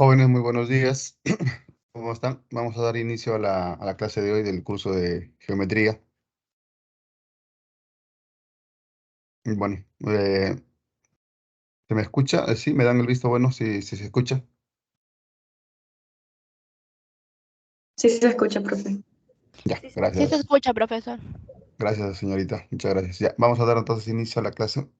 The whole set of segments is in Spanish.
Jóvenes, muy buenos días. ¿Cómo están? Vamos a dar inicio a la clase de hoy del curso de geometría. Y bueno, ¿se me escucha? Sí, me dan el visto bueno si se escucha. Sí, se escucha, profe. Ya, Sí se gracias. escucha, profesor. Gracias, señorita. Muchas gracias. Ya, vamos a dar entonces inicio a la clase.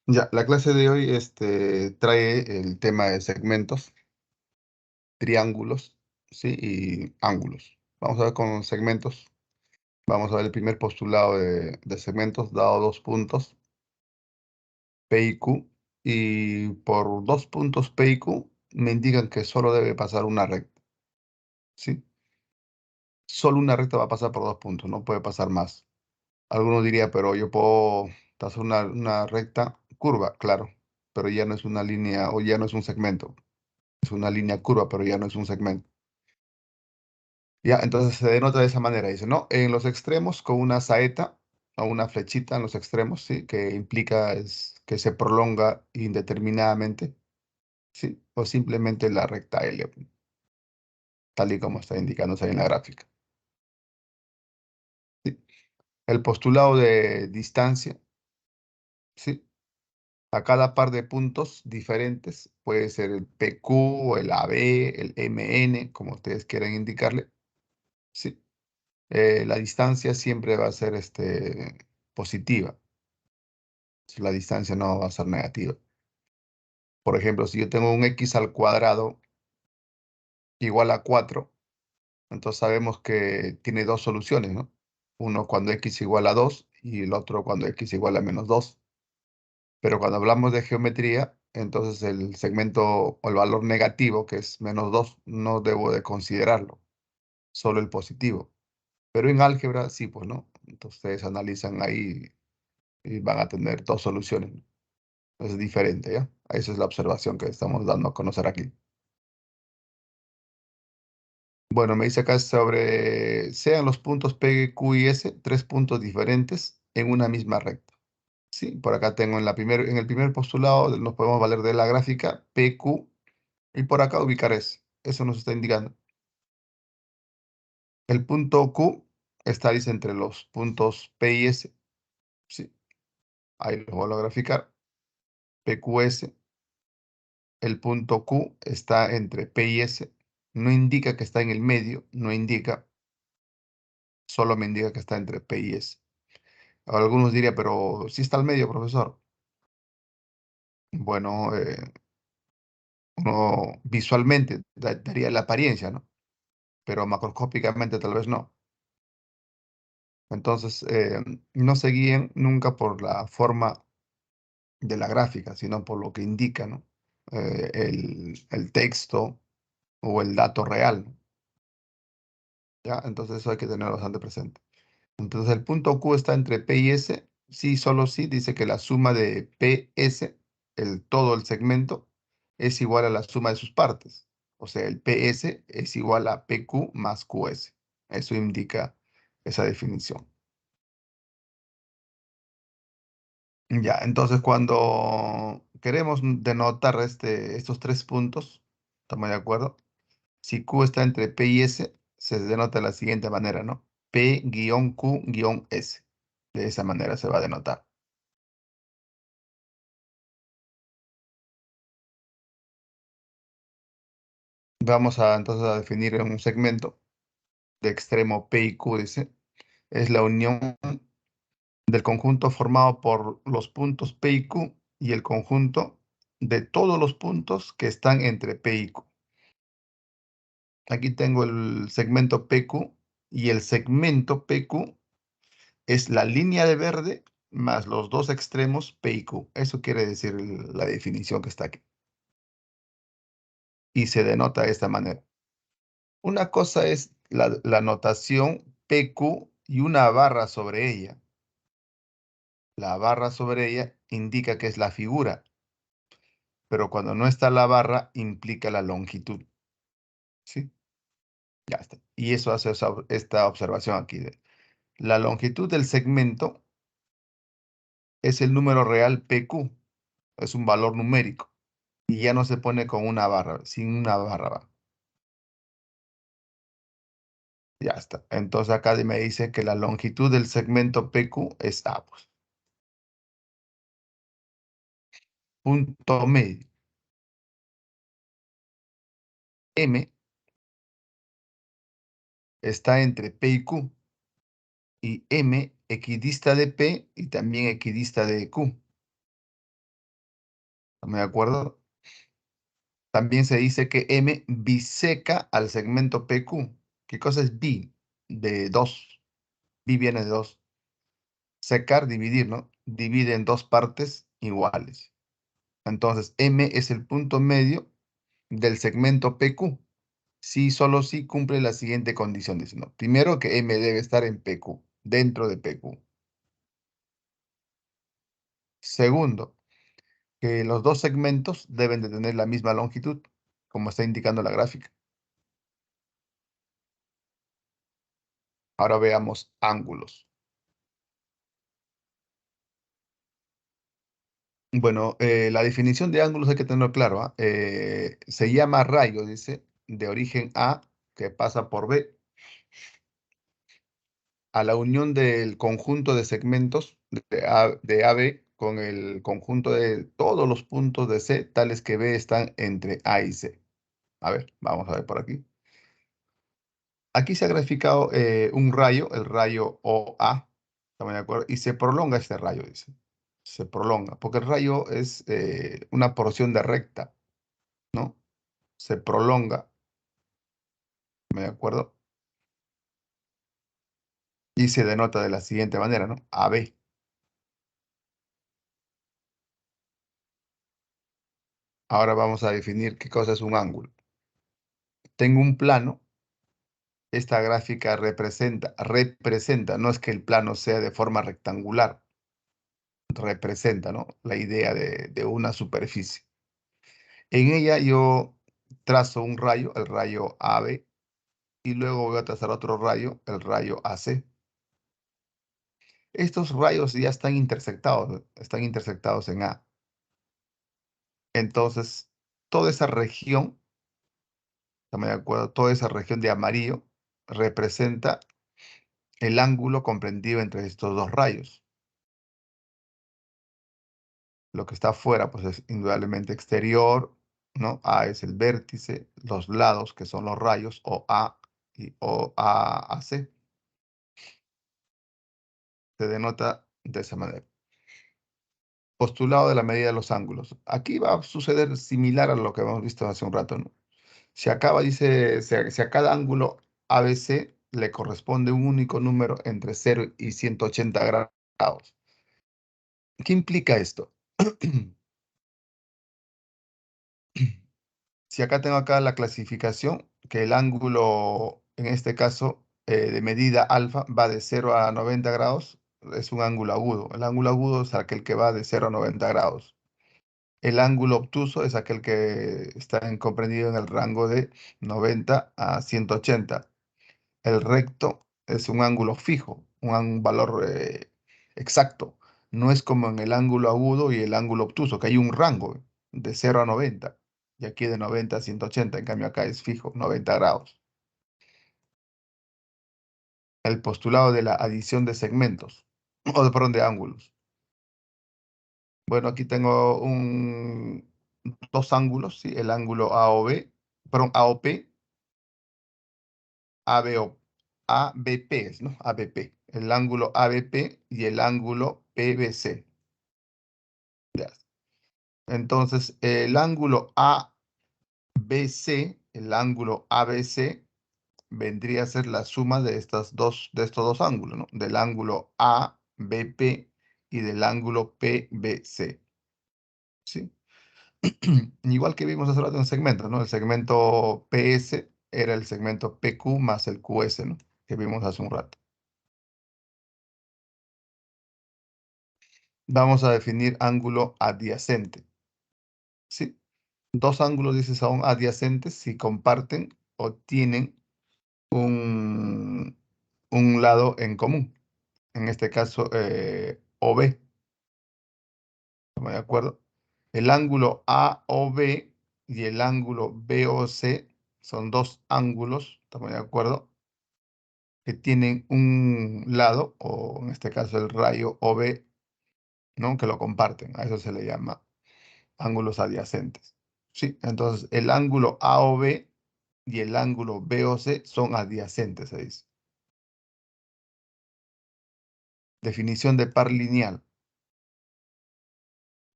Ya, la clase de hoy trae el tema de segmentos, triángulos, ¿sí? Y ángulos. Vamos a ver con segmentos. Vamos a ver el primer postulado de segmentos, dado dos puntos. P y Q, y por dos puntos P y Q me indican que solo debe pasar una recta, ¿sí? Solo una recta va a pasar por dos puntos, no puede pasar más. Algunos diría, pero yo puedo trazar una recta curva, claro, pero ya no es una línea o ya no es un segmento. Es una línea curva, pero ya no es un segmento. Ya, entonces se denota de esa manera. Dice, no, en los extremos con una saeta o una flechita en los extremos, ¿sí? Que implica que se prolonga indeterminadamente. ¿Sí? O simplemente la recta L, tal y como está indicándose ahí en la gráfica. ¿Sí? El postulado de distancia, ¿sí? A cada par de puntos diferentes, puede ser el PQ, el AB, el MN, como ustedes quieran indicarle, ¿sí? La distancia siempre va a ser positiva. La distancia no va a ser negativa. Por ejemplo, si yo tengo un x al cuadrado igual a 4, entonces sabemos que tiene dos soluciones, ¿no? Uno cuando x igual a 2 y el otro cuando x igual a -2. Pero cuando hablamos de geometría, entonces el segmento o el valor negativo, que es -2, no debo de considerarlo, solo el positivo. Pero en álgebra sí, pues no. Entonces ustedes analizan ahí y van a tener dos soluciones, ¿no? Es diferente, ¿ya? Esa es la observación que estamos dando a conocer aquí. Bueno, me dice acá sobre, sean los puntos P, Q y S, tres puntos diferentes en una misma recta. Sí, por acá tengo en el primer postulado, nos podemos valer de la gráfica PQ y por acá ubicar S. Eso nos está indicando. El punto Q está, dice, entre los puntos P y S. Sí, ahí lo vuelvo a graficar. PQS. El punto Q está entre P y S. No indica que está en el medio, no indica, solo me indica que está entre P y S. Algunos dirían, pero sí está al medio, profesor. Bueno, uno visualmente daría la apariencia, ¿no? Pero macroscópicamente tal vez no. Entonces, no se guíen nunca por la forma de la gráfica, sino por lo que indica, ¿no? El texto o el dato real, ¿no? ¿Ya? Entonces eso hay que tenerlo bastante presente. Entonces el punto Q está entre P y S. Sí, solo sí, dice que la suma de PS, todo el segmento, es igual a la suma de sus partes. O sea, el PS es igual a PQ más QS. Eso indica esa definición. Ya, entonces cuando queremos denotar estos tres puntos, ¿estamos de acuerdo? Si Q está entre P y S, se denota de la siguiente manera, ¿no? P-Q-S. De esa manera se va a denotar. Vamos a entonces a definir un segmento de extremo P y Q, dice. Es la unión del conjunto formado por los puntos P y Q y el conjunto de todos los puntos que están entre P y Q. Aquí tengo el segmento PQ y el segmento PQ es la línea de verde más los dos extremos P y Q. Eso quiere decir la definición que está aquí. Y se denota de esta manera. Una cosa es la notación PQ y una barra sobre ella. La barra sobre ella indica que es la figura, pero cuando no está la barra implica la longitud. ¿Sí? Ya está. Y eso hace esta observación aquí. La longitud del segmento es el número real PQ. Es un valor numérico. Y ya no se pone con una barra, sin una barra. Ya está. Entonces acá me dice que la longitud del segmento PQ es A, pues. Punto medio. M está entre P y Q. Y M equidista de P y también equidista de Q. ¿No me acuerdo? También se dice que M biseca al segmento PQ. ¿Qué cosa es bi? De 2. Bi viene de 2. Secar, dividir, ¿no? Divide en dos partes iguales. Entonces, M es el punto medio del segmento PQ. Sí, solo si cumple la siguiente condición. Dice, ¿no? Primero, que M debe estar en PQ, dentro de PQ. Segundo, que los dos segmentos deben de tener la misma longitud, como está indicando la gráfica. Ahora veamos ángulos. Bueno, la definición de ángulos hay que tenerlo claro. ¿Ah? Se llama rayo, dice, de origen A, que pasa por B, a la unión del conjunto de segmentos de AB con el conjunto de todos los puntos de C, tales que B están entre A y C. A ver, vamos a ver por aquí. Aquí se ha graficado un rayo, el rayo OA, ¿estamos de acuerdo? Y se prolonga este rayo, dice. Se prolonga, porque el rayo es una porción de recta, ¿no? Se prolonga, ¿me de acuerdo? Y se denota de la siguiente manera, ¿no? AB. Ahora vamos a definir qué cosa es un ángulo. Tengo un plano. Esta gráfica representa, no es que el plano sea de forma rectangular, representa, ¿no? La idea de una superficie. En ella yo trazo un rayo, el rayo AB, y luego voy a trazar otro rayo, el rayo AC. Estos rayos ya están intersectados en A. Entonces, toda esa región, ¿estamos de acuerdo? Toda esa región de amarillo representa el ángulo comprendido entre estos dos rayos. Lo que está afuera, pues es indudablemente exterior, ¿no? A es el vértice, los lados, que son los rayos, o A y o A a C. Se denota de esa manera. Postulado de la medida de los ángulos. Aquí va a suceder similar a lo que hemos visto hace un rato, ¿no? Dice, si a cada ángulo ABC le corresponde un único número entre 0 y 180 grados. ¿Qué implica esto? Si acá tengo acá la clasificación, que el ángulo, en este caso, de medida alfa, va de 0 a 90 grados, es un ángulo agudo. El ángulo agudo es aquel que va de 0 a 90 grados. El ángulo obtuso es aquel que está comprendido en el rango de 90 a 180. El recto es un ángulo fijo, un valor exacto. No es como en el ángulo agudo y el ángulo obtuso, que hay un rango de 0 a 90. Y aquí de 90 a 180, en cambio acá es fijo, 90 grados. El postulado de la adición de segmentos, perdón, de ángulos. Bueno, aquí tengo dos ángulos, ¿sí? El ángulo AOB, perdón, AOP, ABO, ABP, ¿no? ABP. El ángulo ABP y el ángulo PBC. Ya. Entonces, el ángulo ABC, el ángulo ABC vendría a ser la suma de estos dos ángulos, ¿no? Del ángulo ABP y del ángulo PBC, ¿sí? Igual que vimos hace rato en segmentos, ¿no? El segmento PS era el segmento PQ más el QS, ¿no? Que vimos hace un rato. Vamos a definir ángulo adyacente, ¿sí? Dos ángulos, dice, son adyacentes si comparten o tienen un, un lado en común. En este caso, OB, ¿estamos de acuerdo? El ángulo AOB y el ángulo BOC son dos ángulos, ¿estamos de acuerdo? Que tienen un lado, o en este caso el rayo OB, ¿no? Que lo comparten. A eso se le llama ángulos adyacentes. Sí, entonces el ángulo AOB y el ángulo BOC son adyacentes, se dice. Definición de par lineal.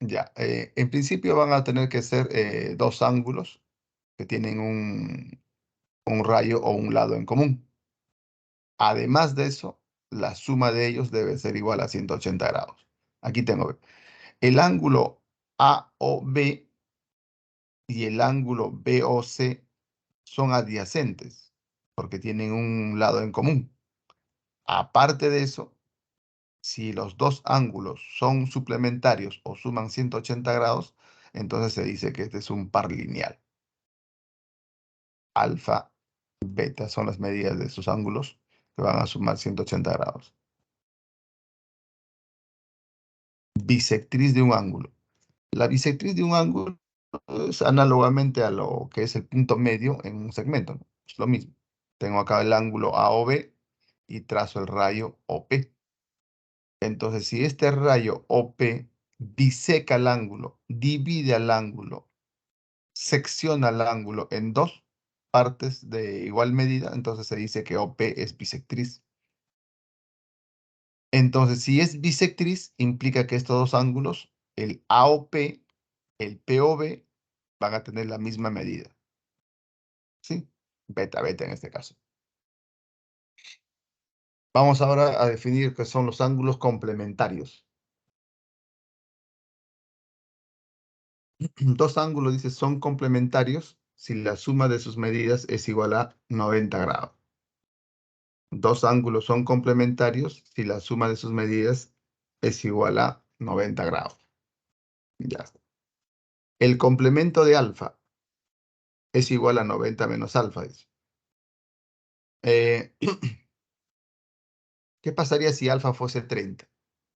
Ya, en principio van a tener que ser dos ángulos que tienen un rayo o un lado en común. Además de eso, la suma de ellos debe ser igual a 180 grados. Aquí tengo, ve, el ángulo AOB y el ángulo BOC son adyacentes porque tienen un lado en común. Aparte de eso, si los dos ángulos son suplementarios o suman 180 grados, entonces se dice que este es un par lineal. Alfa, beta son las medidas de sus ángulos que van a sumar 180 grados. Bisectriz de un ángulo. La bisectriz de un ángulo es análogamente a lo que es el punto medio en un segmento, ¿no? Es lo mismo. Tengo acá el ángulo AOB y trazo el rayo OP. Entonces, si este rayo OP biseca el ángulo, divide al ángulo, secciona el ángulo en dos partes de igual medida, entonces se dice que OP es bisectriz. Entonces, si es bisectriz, implica que estos dos ángulos, el AOP, el POB, van a tener la misma medida. ¿Sí? Beta, beta en este caso. Vamos ahora a definir qué son los ángulos complementarios. Dos ángulos, dice, son complementarios si la suma de sus medidas es igual a 90 grados. Dos ángulos son complementarios si la suma de sus medidas es igual a 90 grados. Ya está. El complemento de alfa es igual a 90 menos alfa, dice. Eh, ¿Qué pasaría si alfa fuese 30?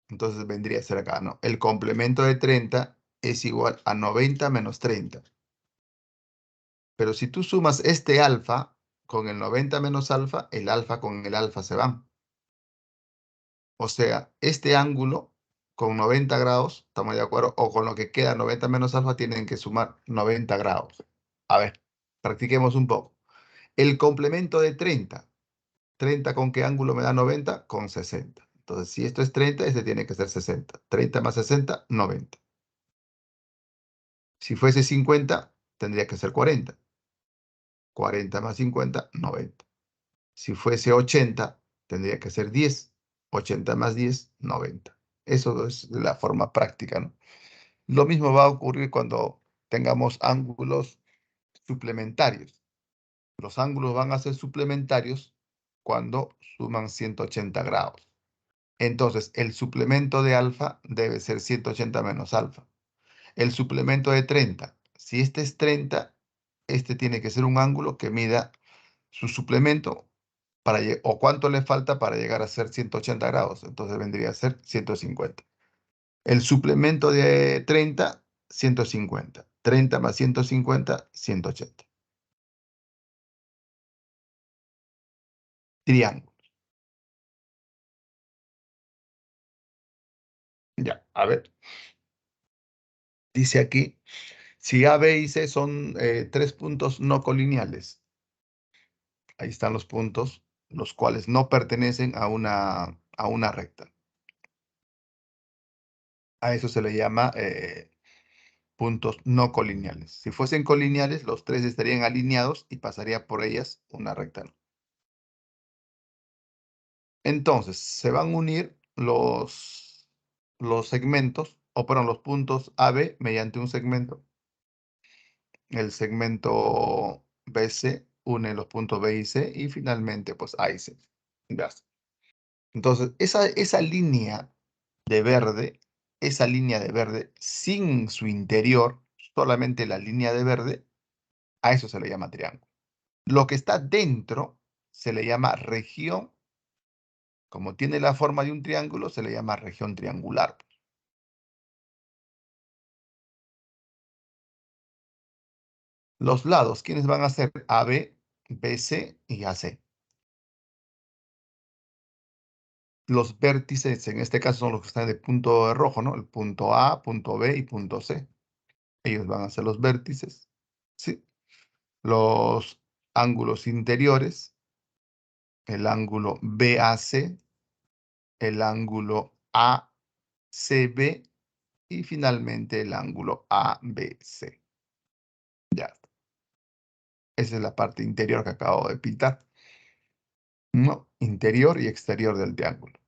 Entonces vendría a ser acá, ¿no? El complemento de 30 es igual a 90 menos 30. Pero si tú sumas este alfa con el 90 menos alfa, el alfa con el alfa se van. O sea, este ángulo con 90 grados, ¿estamos de acuerdo? O con lo que queda 90 menos alfa, tienen que sumar 90 grados. A ver, practiquemos un poco. El complemento de 30. ¿30 con qué ángulo me da 90? Con 60. Entonces, si esto es 30, este tiene que ser 60. 30 más 60, 90. Si fuese 50, tendría que ser 40. 40 más 50, 90. Si fuese 80, tendría que ser 10. 80 más 10, 90. Eso es la forma práctica, ¿no? Lo mismo va a ocurrir cuando tengamos ángulos suplementarios. Los ángulos van a ser suplementarios cuando suman 180 grados. Entonces, el suplemento de alfa debe ser 180 menos alfa. El suplemento de 30, si este es 30, este tiene que ser un ángulo que mida su suplemento o cuánto le falta para llegar a ser 180 grados. Entonces vendría a ser 150. El suplemento de 30, 150. 30 más 150, 180. Triángulo. Ya, a ver. Dice aquí, si A, B y C son tres puntos no colineales. Ahí están los puntos, los cuales no pertenecen a una recta. A eso se le llama puntos no colineales. Si fuesen colineales, los tres estarían alineados y pasaría por ellas una recta, ¿no? Entonces, se van a unir los segmentos, o perdón, los puntos AB mediante un segmento. El segmento BC une los puntos B y C y finalmente, pues A y C. Ya está. Entonces, esa línea de verde, esa línea de verde sin su interior, solamente la línea de verde, a eso se le llama triángulo. Lo que está dentro se le llama región. Como tiene la forma de un triángulo, se le llama región triangular. Los lados, ¿quiénes van a ser? AB, BC y AC. Los vértices, en este caso, son los que están en el punto rojo, ¿no? El punto A, punto B y punto C. Ellos van a ser los vértices, ¿sí? Los ángulos interiores, el ángulo BAC, el ángulo ACB y finalmente el ángulo ABC. Ya está. Esa es la parte interior que acabo de pintar. ¿No? Interior y exterior del triángulo.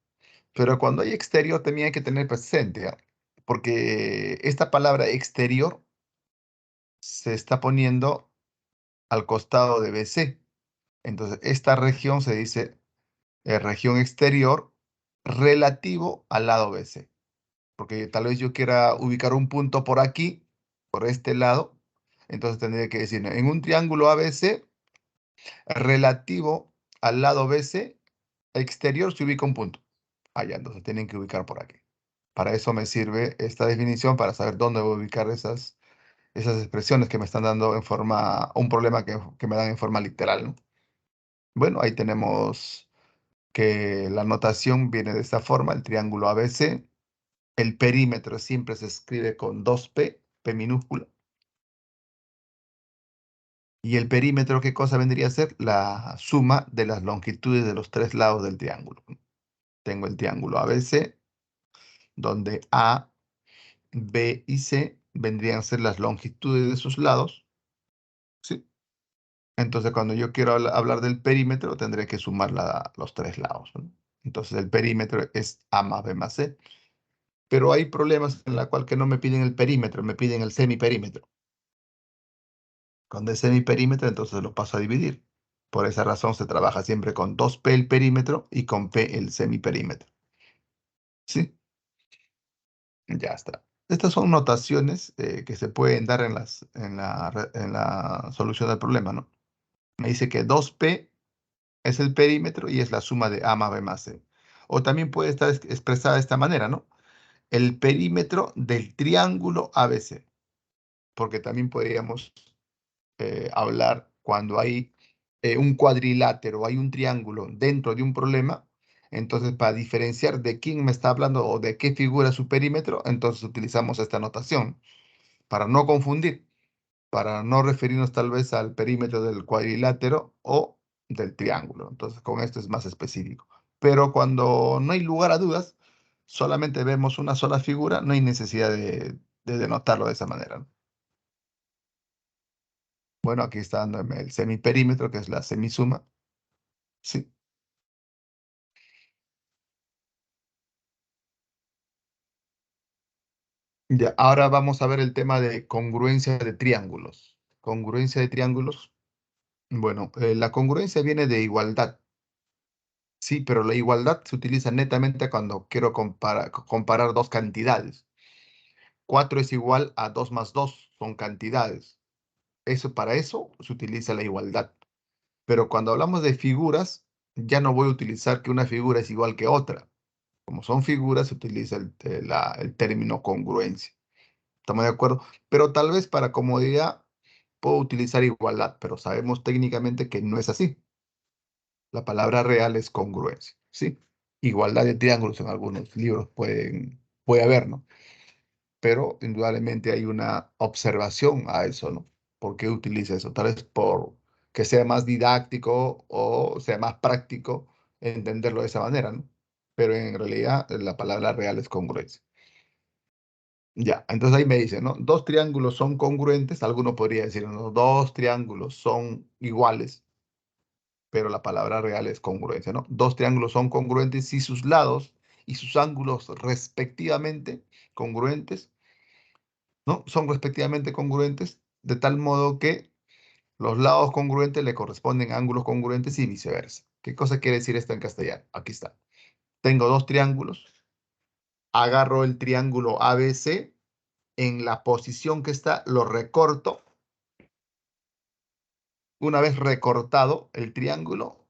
Pero cuando hay exterior también hay que tener presente, ¿ah? Porque esta palabra exterior se está poniendo al costado de BC. Entonces, esta región se dice región exterior relativo al lado BC. Porque tal vez yo quiera ubicar un punto por aquí, por este lado. Entonces tendría que decir, ¿no? En un triángulo ABC relativo al lado BC exterior se ubica un punto. Allá, entonces tienen que ubicar por aquí. Para eso me sirve esta definición, para saber dónde voy a ubicar esas expresiones que me están dando en forma, un problema que me dan en forma literal, ¿no? Bueno, ahí tenemos que la notación viene de esta forma, el triángulo ABC. El perímetro siempre se escribe con 2P, P minúscula. Y el perímetro, ¿qué cosa vendría a ser? La suma de las longitudes de los tres lados del triángulo. Tengo el triángulo ABC, donde A, B y C vendrían a ser las longitudes de sus lados, ¿sí? Entonces, cuando yo quiero hablar del perímetro, tendré que sumar los tres lados, ¿no? Entonces, el perímetro es A más B más C. Pero hay problemas en la cual que no me piden el perímetro, me piden el semiperímetro. Cuando es semiperímetro, entonces lo paso a dividir. Por esa razón se trabaja siempre con 2P el perímetro y con P el semiperímetro. ¿Sí? Ya está. Estas son notaciones que se pueden dar en la solución del problema, ¿no? Me dice que 2P es el perímetro y es la suma de A más B más C. O también puede estar expresada de esta manera, ¿no? El perímetro del triángulo ABC. Porque también podríamos hablar cuando hay un cuadrilátero, hay un triángulo dentro de un problema. Entonces, para diferenciar de quién me está hablando o de qué figura es su perímetro, entonces utilizamos esta notación para no confundir, para no referirnos tal vez al perímetro del cuadrilátero o del triángulo. Entonces, con esto es más específico. Pero cuando no hay lugar a dudas, solamente vemos una sola figura, no hay necesidad de denotarlo de esa manera, ¿no? Bueno, aquí está dándome el semiperímetro, que es la semisuma. Sí. Ya, ahora vamos a ver el tema de congruencia de triángulos. Congruencia de triángulos. Bueno, la congruencia viene de igualdad. Sí, pero la igualdad se utiliza netamente cuando quiero comparar dos cantidades. 4 es igual a 2 más 2, son cantidades. Para eso se utiliza la igualdad. Pero cuando hablamos de figuras, ya no voy a utilizar que una figura es igual que otra. Como son figuras, se utiliza el término congruencia. ¿Estamos de acuerdo? Pero tal vez para comodidad puedo utilizar igualdad, pero sabemos técnicamente que no es así. La palabra real es congruencia, ¿sí? Igualdad de triángulos en algunos libros puede haber, ¿no? Pero indudablemente hay una observación a eso, ¿no? ¿Por qué utiliza eso? Tal vez por que sea más didáctico o sea más práctico entenderlo de esa manera, ¿no? Pero en realidad la palabra real es congruencia. Ya, entonces ahí me dice, ¿no? Dos triángulos son congruentes, alguno podría decir, ¿no? Dos triángulos son iguales, pero la palabra real es congruencia, ¿no? Dos triángulos son congruentes si sus lados y sus ángulos respectivamente congruentes, ¿no? Son respectivamente congruentes, de tal modo que los lados congruentes le corresponden a ángulos congruentes y viceversa. ¿Qué cosa quiere decir esto en castellano? Aquí está. Tengo dos triángulos, agarro el triángulo ABC, en la posición que está, lo recorto. Una vez recortado el triángulo,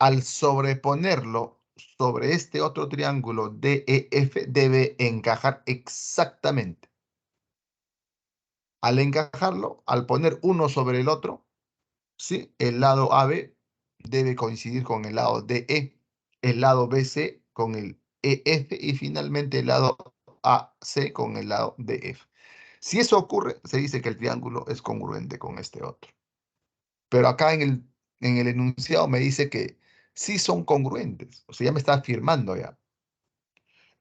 al sobreponerlo sobre este otro triángulo DEF, debe encajar exactamente. Al encajarlo, al poner uno sobre el otro, ¿sí? El lado AB debe coincidir con el lado DE, el lado BC con el EF y finalmente el lado AC con el lado DF. Si eso ocurre, se dice que el triángulo es congruente con este otro. Pero acá en el enunciado me dice que sí son congruentes. O sea, ya me está afirmando ya.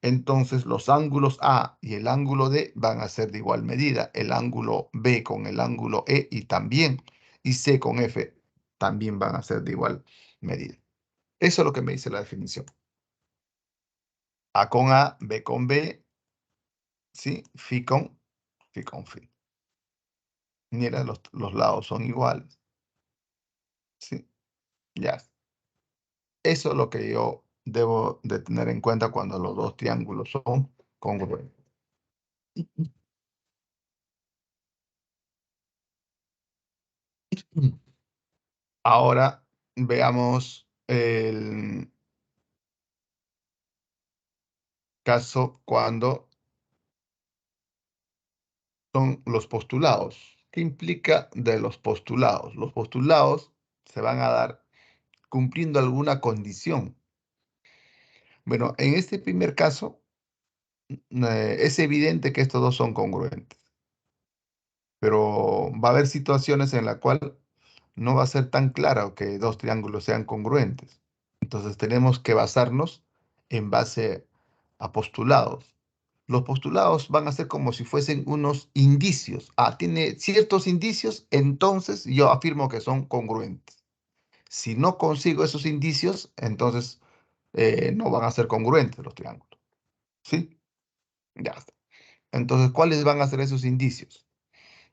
Entonces, los ángulos A y el ángulo D van a ser de igual medida. El ángulo B con el ángulo E y también, y C con F también van a ser de igual medida. Eso es lo que me dice la definición. A con A, B con B, ¿sí? Fi con Fi. Mira, los lados son iguales, ¿sí? Ya. Eso es lo que yo debo de tener en cuenta cuando los dos triángulos son congruentes. Ahora veamos el caso cuando son los postulados. ¿Qué implica de los postulados? Los postulados se van a dar cumpliendo alguna condición. Bueno, en este primer caso es evidente que estos dos son congruentes, pero va a haber situaciones en las cuales no va a ser tan claro que dos triángulos sean congruentes. Entonces tenemos que basarnos en base a postulados. Los postulados van a ser como si fuesen unos indicios. Ah, tiene ciertos indicios, entonces yo afirmo que son congruentes. Si no consigo esos indicios, entonces no van a ser congruentes los triángulos. ¿Sí? Ya está. Entonces, ¿cuáles van a ser esos indicios?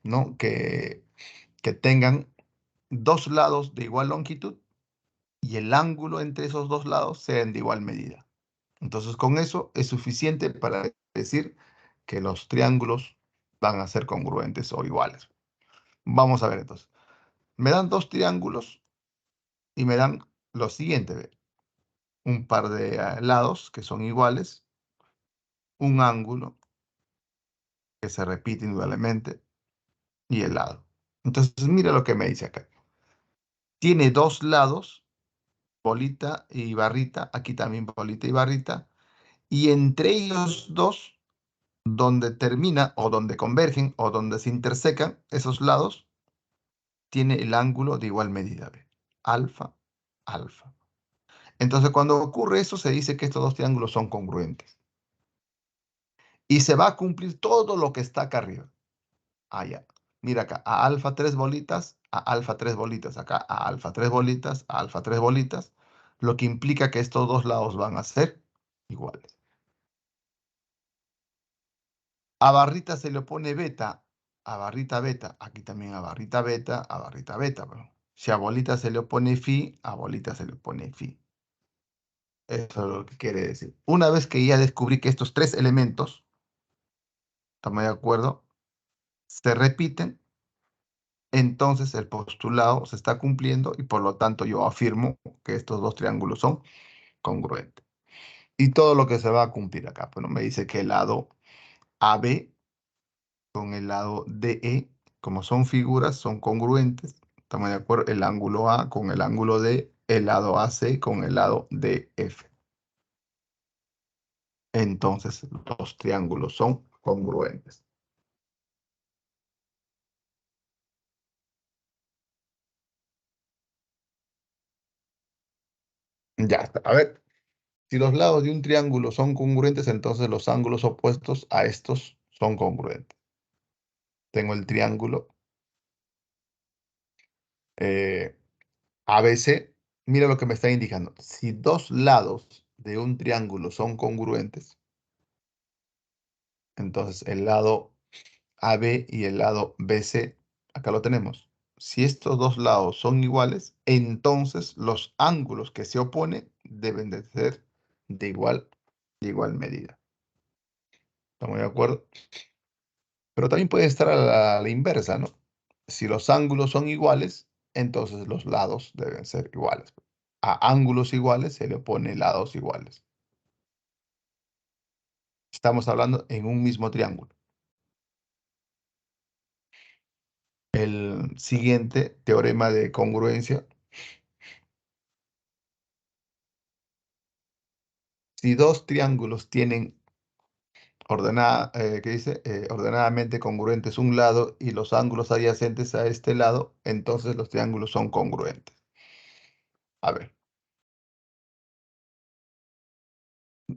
¿No? Que tengan dos lados de igual longitud y el ángulo entre esos dos lados sean de igual medida. Entonces, con eso es suficiente para decir que los triángulos van a ser congruentes o iguales. Vamos a ver entonces. Me dan dos triángulos y me dan lo siguiente, ve, un par de lados que son iguales, un ángulo que se repite indudablemente y el lado. Entonces, mira lo que me dice acá. Tiene dos lados, bolita y barrita, aquí también bolita y barrita, y entre ellos dos, donde termina o donde convergen o donde se intersecan esos lados, tiene el ángulo de igual medida, ¿ve? Alfa, alfa. Entonces, cuando ocurre eso, se dice que estos dos triángulos son congruentes. Y se va a cumplir todo lo que está acá arriba. Allá. Mira acá, a alfa tres bolitas, a alfa tres bolitas, acá a alfa tres bolitas, a alfa tres bolitas, lo que implica que estos dos lados van a ser iguales. A barrita se le pone beta, a barrita beta, aquí también a barrita beta, a barrita beta. Bueno, si a bolita se le pone phi, a bolita se le pone phi. Eso es lo que quiere decir. Una vez que ya descubrí que estos tres elementos, ¿estamos de acuerdo? Se repiten, entonces el postulado se está cumpliendo y por lo tanto yo afirmo que estos dos triángulos son congruentes. Y todo lo que se va a cumplir acá, bueno, me dice que el lado AB con el lado DE, como son figuras, son congruentes. ¿Estamos de acuerdo? El ángulo A con el ángulo D, el lado AC con el lado DF. Entonces los triángulos son congruentes. Ya está. A ver, si los lados de un triángulo son congruentes, entonces los ángulos opuestos a estos son congruentes. Tengo el triángulo ABC. Mira lo que me está indicando. Si dos lados de un triángulo son congruentes, entonces el lado AB y el lado BC, acá lo tenemos. Si estos dos lados son iguales, entonces los ángulos que se oponen deben de ser de igual medida. ¿Estamos de acuerdo? Pero también puede estar a la inversa, ¿no? Si los ángulos son iguales, entonces los lados deben ser iguales. A ángulos iguales se le opone lados iguales. Estamos hablando en un mismo triángulo. El siguiente teorema de congruencia. Si dos triángulos tienen ¿qué dice? Ordenadamente congruentes un lado y los ángulos adyacentes a este lado, entonces los triángulos son congruentes. A ver,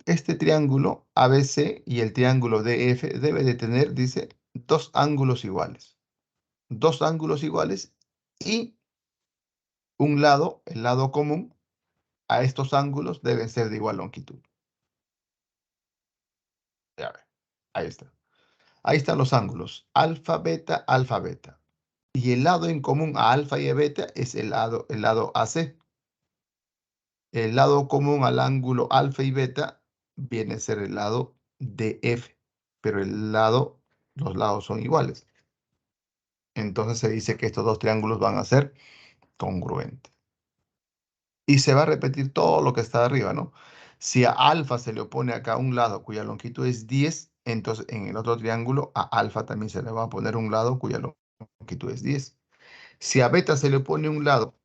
este triángulo ABC y el triángulo DF debe de tener, dice, dos ángulos iguales. Dos ángulos iguales y un lado, el lado común, a estos ángulos deben ser de igual longitud. A ver, ahí está. Ahí están los ángulos, alfa, beta, alfa, beta. Y el lado en común a alfa y a beta es el lado AC. El lado común al ángulo alfa y beta viene a ser el lado DF, pero los lados son iguales. Entonces se dice que estos dos triángulos van a ser congruentes. Y se va a repetir todo lo que está arriba, ¿no? Si a alfa se le opone acá un lado cuya longitud es 10, entonces en el otro triángulo a alfa también se le va a poner un lado cuya longitud es 10. Si a beta se le opone un lado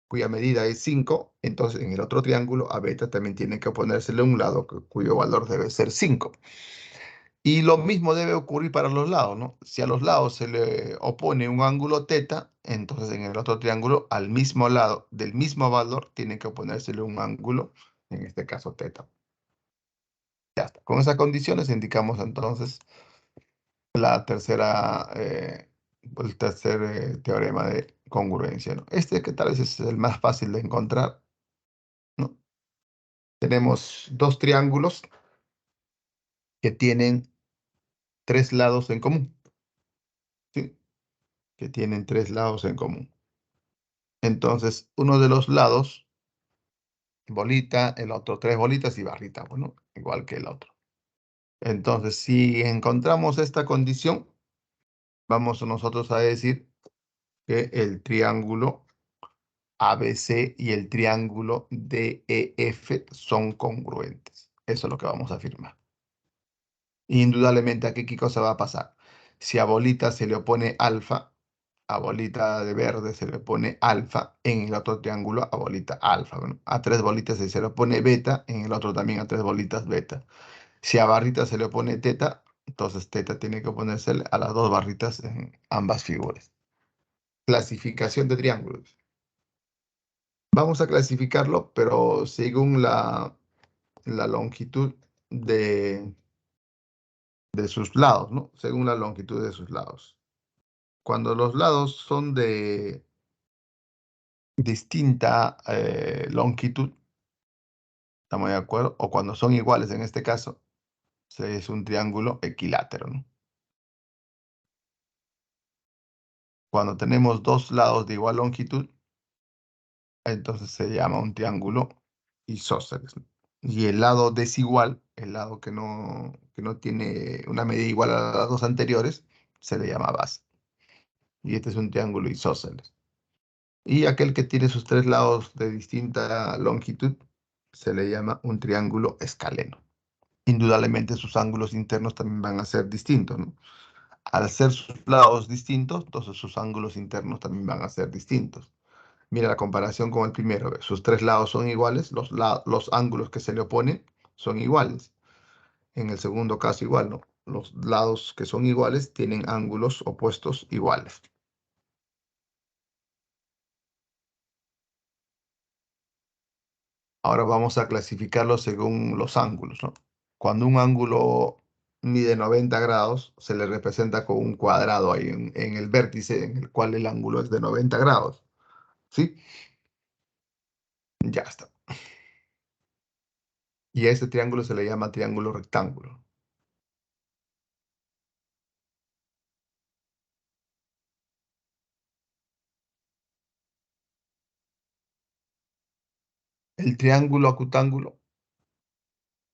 cuya medida es 5, entonces en el otro triángulo a beta también tiene que ponérsele un lado cuyo valor debe ser 5. Y lo mismo debe ocurrir para los lados, ¿no? Si a los lados se le opone un ángulo teta, entonces en el otro triángulo al mismo lado del mismo valor tiene que oponérsele un ángulo, en este caso teta. Ya está. Con esas condiciones indicamos entonces la tercera, el tercer teorema de congruencia, ¿no? Este que tal vez es el más fácil de encontrar, ¿no? Tenemos dos triángulos que tienen tres lados en común, ¿sí? Que tienen tres lados en común. Entonces, uno de los lados, bolita, el otro tres bolitas y barrita, bueno, igual que el otro. Entonces, si encontramos esta condición, vamos nosotros a decir que el triángulo ABC y el triángulo DEF son congruentes. Eso es lo que vamos a afirmar. Indudablemente aquí, ¿qué cosa va a pasar? Si a bolita se le opone alfa, a bolita de verde se le pone alfa, en el otro triángulo a bolita alfa. Bueno, a tres bolitas se le pone beta, en el otro también a tres bolitas beta. Si a barrita se le pone teta, entonces teta tiene que ponerse a las dos barritas en ambas figuras. Clasificación de triángulos. Vamos a clasificarlo, pero según la longitud de sus lados, ¿no? Según la longitud de sus lados. Cuando los lados son de distinta longitud, ¿estamos de acuerdo? O cuando son iguales en este caso, es un triángulo equilátero, ¿no? Cuando tenemos dos lados de igual longitud, entonces se llama un triángulo isósceles, ¿no? Y el lado desigual, el lado que no tiene una medida igual a las dos anteriores, se le llama base. Y este es un triángulo isósceles. Y aquel que tiene sus tres lados de distinta longitud se le llama un triángulo escaleno. Indudablemente sus ángulos internos también van a ser distintos, ¿no? Al ser sus lados distintos, entonces sus ángulos internos también van a ser distintos. Mira la comparación con el primero. ¿Ve? Sus tres lados son iguales, los ángulos que se le oponen son iguales. En el segundo caso igual, ¿no? Los lados que son iguales tienen ángulos opuestos iguales. Ahora vamos a clasificarlo según los ángulos, ¿no? Cuando un ángulo mide 90 grados, se le representa con un cuadrado ahí en el vértice en el cual el ángulo es de 90 grados. ¿Sí? Ya está. Y a este triángulo se le llama triángulo rectángulo. El triángulo acutángulo,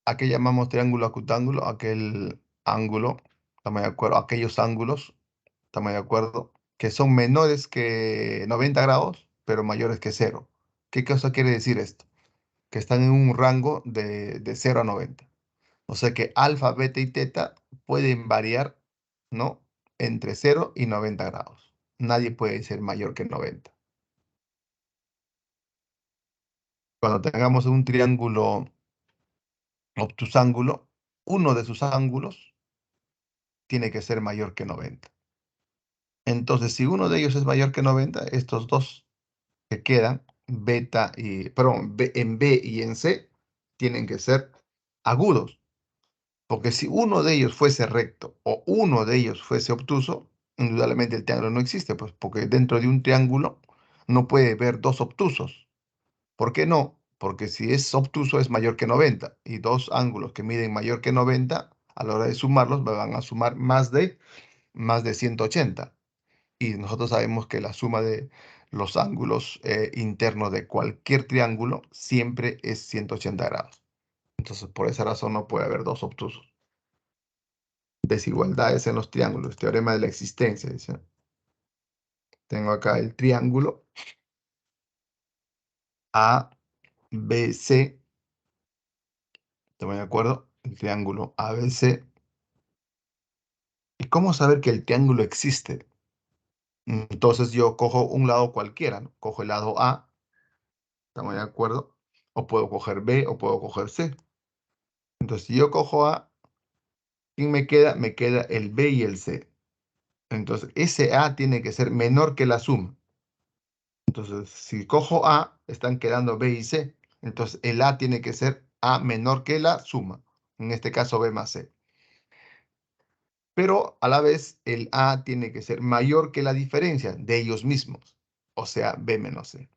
¿a qué llamamos triángulo acutángulo? Aquel ángulo, estamos de acuerdo, aquellos ángulos, estamos de acuerdo, que son menores que 90 grados, pero mayores que cero. ¿Qué cosa quiere decir esto? Que están en un rango de 0 a 90. O sea que alfa, beta y teta pueden variar, ¿no? Entre 0 y 90 grados. Nadie puede ser mayor que 90. Cuando tengamos un triángulo obtusángulo, uno de sus ángulos tiene que ser mayor que 90. Entonces, si uno de ellos es mayor que 90, estos dos que quedan, beta y, perdón, en B y en C, tienen que ser agudos. Porque si uno de ellos fuese recto o uno de ellos fuese obtuso, indudablemente el triángulo no existe, pues porque dentro de un triángulo no puede haber dos obtusos. ¿Por qué no? Porque si es obtuso es mayor que 90 y dos ángulos que miden mayor que 90, a la hora de sumarlos me van a sumar más de 180. Y nosotros sabemos que la suma de los ángulos internos de cualquier triángulo siempre es 180 grados. Entonces, por esa razón no puede haber dos obtusos. Desigualdades en los triángulos, teorema de la existencia, dice. Tengo acá el triángulo ABC, ¿estamos de acuerdo? El triángulo ABC. ¿Y cómo saber que el triángulo existe? Entonces yo cojo un lado cualquiera, ¿no? Cojo el lado A, ¿estamos de acuerdo? O puedo coger B o puedo coger C. Entonces si yo cojo A, ¿quién me queda? Me queda el B y el C. Entonces ese A tiene que ser menor que la suma. Entonces, si cojo A, están quedando B y C. Entonces, el A tiene que ser A menor que la suma. En este caso, B más C. Pero a la vez, el A tiene que ser mayor que la diferencia de ellos mismos. O sea, B menos C.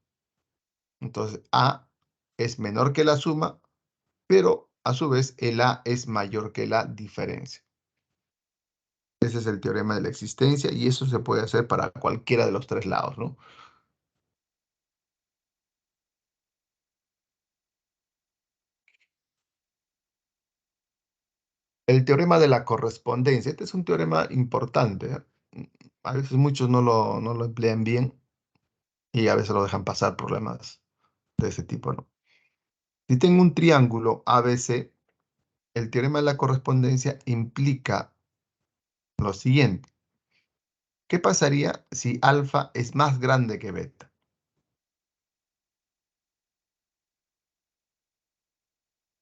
Entonces, A es menor que la suma, pero a su vez, el A es mayor que la diferencia. Ese es el teorema de la existencia y eso se puede hacer para cualquiera de los tres lados, ¿no? El teorema de la correspondencia. Este es un teorema importante. A veces muchos no lo emplean bien y a veces lo dejan pasar problemas de ese tipo, ¿no? Si tengo un triángulo ABC, el teorema de la correspondencia implica lo siguiente. ¿Qué pasaría si alfa es más grande que beta?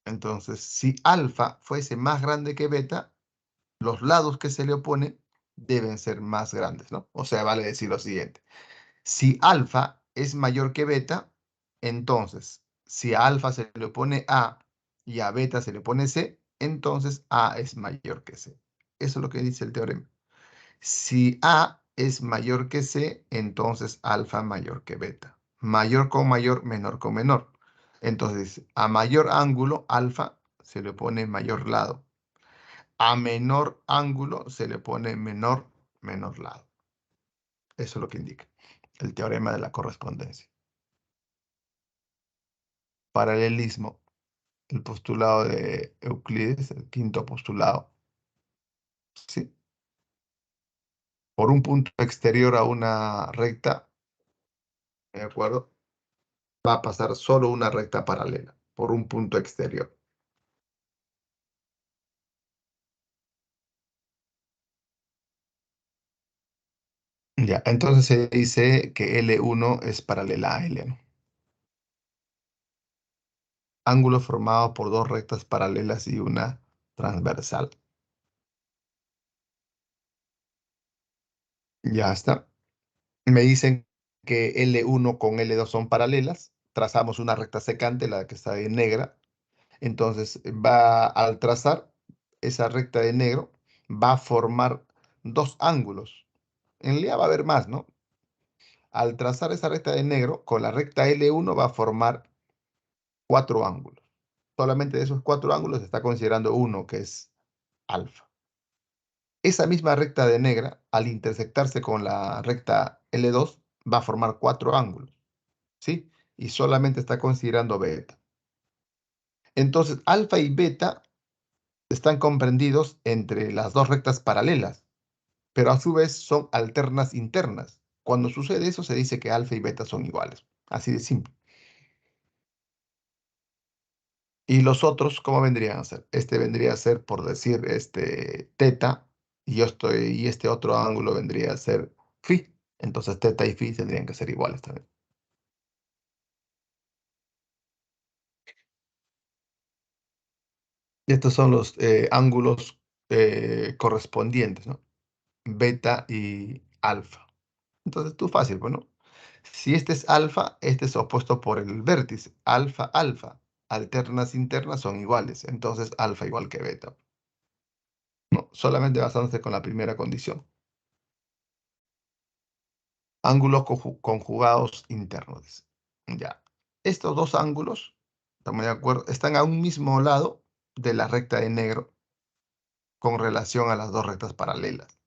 Entonces, si alfa fuese más grande que beta, los lados que se le oponen deben ser más grandes, ¿no? O sea, vale decir lo siguiente. Si alfa es mayor que beta, entonces, si a alfa se le opone A y a beta se le opone C, entonces A es mayor que C. Eso es lo que dice el teorema. Si A es mayor que C, entonces alfa mayor que beta. Mayor con mayor, menor con menor. Entonces, a mayor ángulo, alfa, se le pone mayor lado. A menor ángulo, se le pone menor lado. Eso es lo que indica el teorema de la correspondencia. Paralelismo, el postulado de Euclides, el quinto postulado, ¿sí? Por un punto exterior a una recta, ¿de acuerdo? Va a pasar solo una recta paralela, por un punto exterior. Ya, entonces se dice que L1 es paralela a L, ¿no? Ángulo formado por dos rectas paralelas y una transversal. Ya está. Me dicen que L1 con L2 son paralelas. Trazamos una recta secante, la que está en negra. Entonces, va al trazar, esa recta de negro, va a formar dos ángulos. En realidad va a haber más, ¿no? Al trazar esa recta de negro, con la recta L1 va a formar cuatro ángulos. Solamente de esos cuatro ángulos se está considerando uno, que es alfa. Esa misma recta de negra, al intersectarse con la recta L2, va a formar cuatro ángulos, ¿sí? Y solamente está considerando beta. Entonces, alfa y beta están comprendidos entre las dos rectas paralelas, pero a su vez son alternas internas. Cuando sucede eso, se dice que alfa y beta son iguales. Así de simple. Y los otros, ¿cómo vendrían a ser? Este vendría a ser, por decir, teta, y este otro ángulo vendría a ser phi. Entonces, teta y phi tendrían que ser iguales también. Y estos son los ángulos correspondientes, ¿no? Beta y alfa. Entonces, tú fácil, bueno. Si este es alfa, este es opuesto por el vértice. Alfa, alfa. Alternas internas son iguales. Entonces, alfa igual que beta. No, solamente basándose con la primera condición. Ángulos conjugados internos, dice. Ya. Estos dos ángulos, estamos de acuerdo, están a un mismo lado de la recta de negro con relación a las dos rectas paralelas.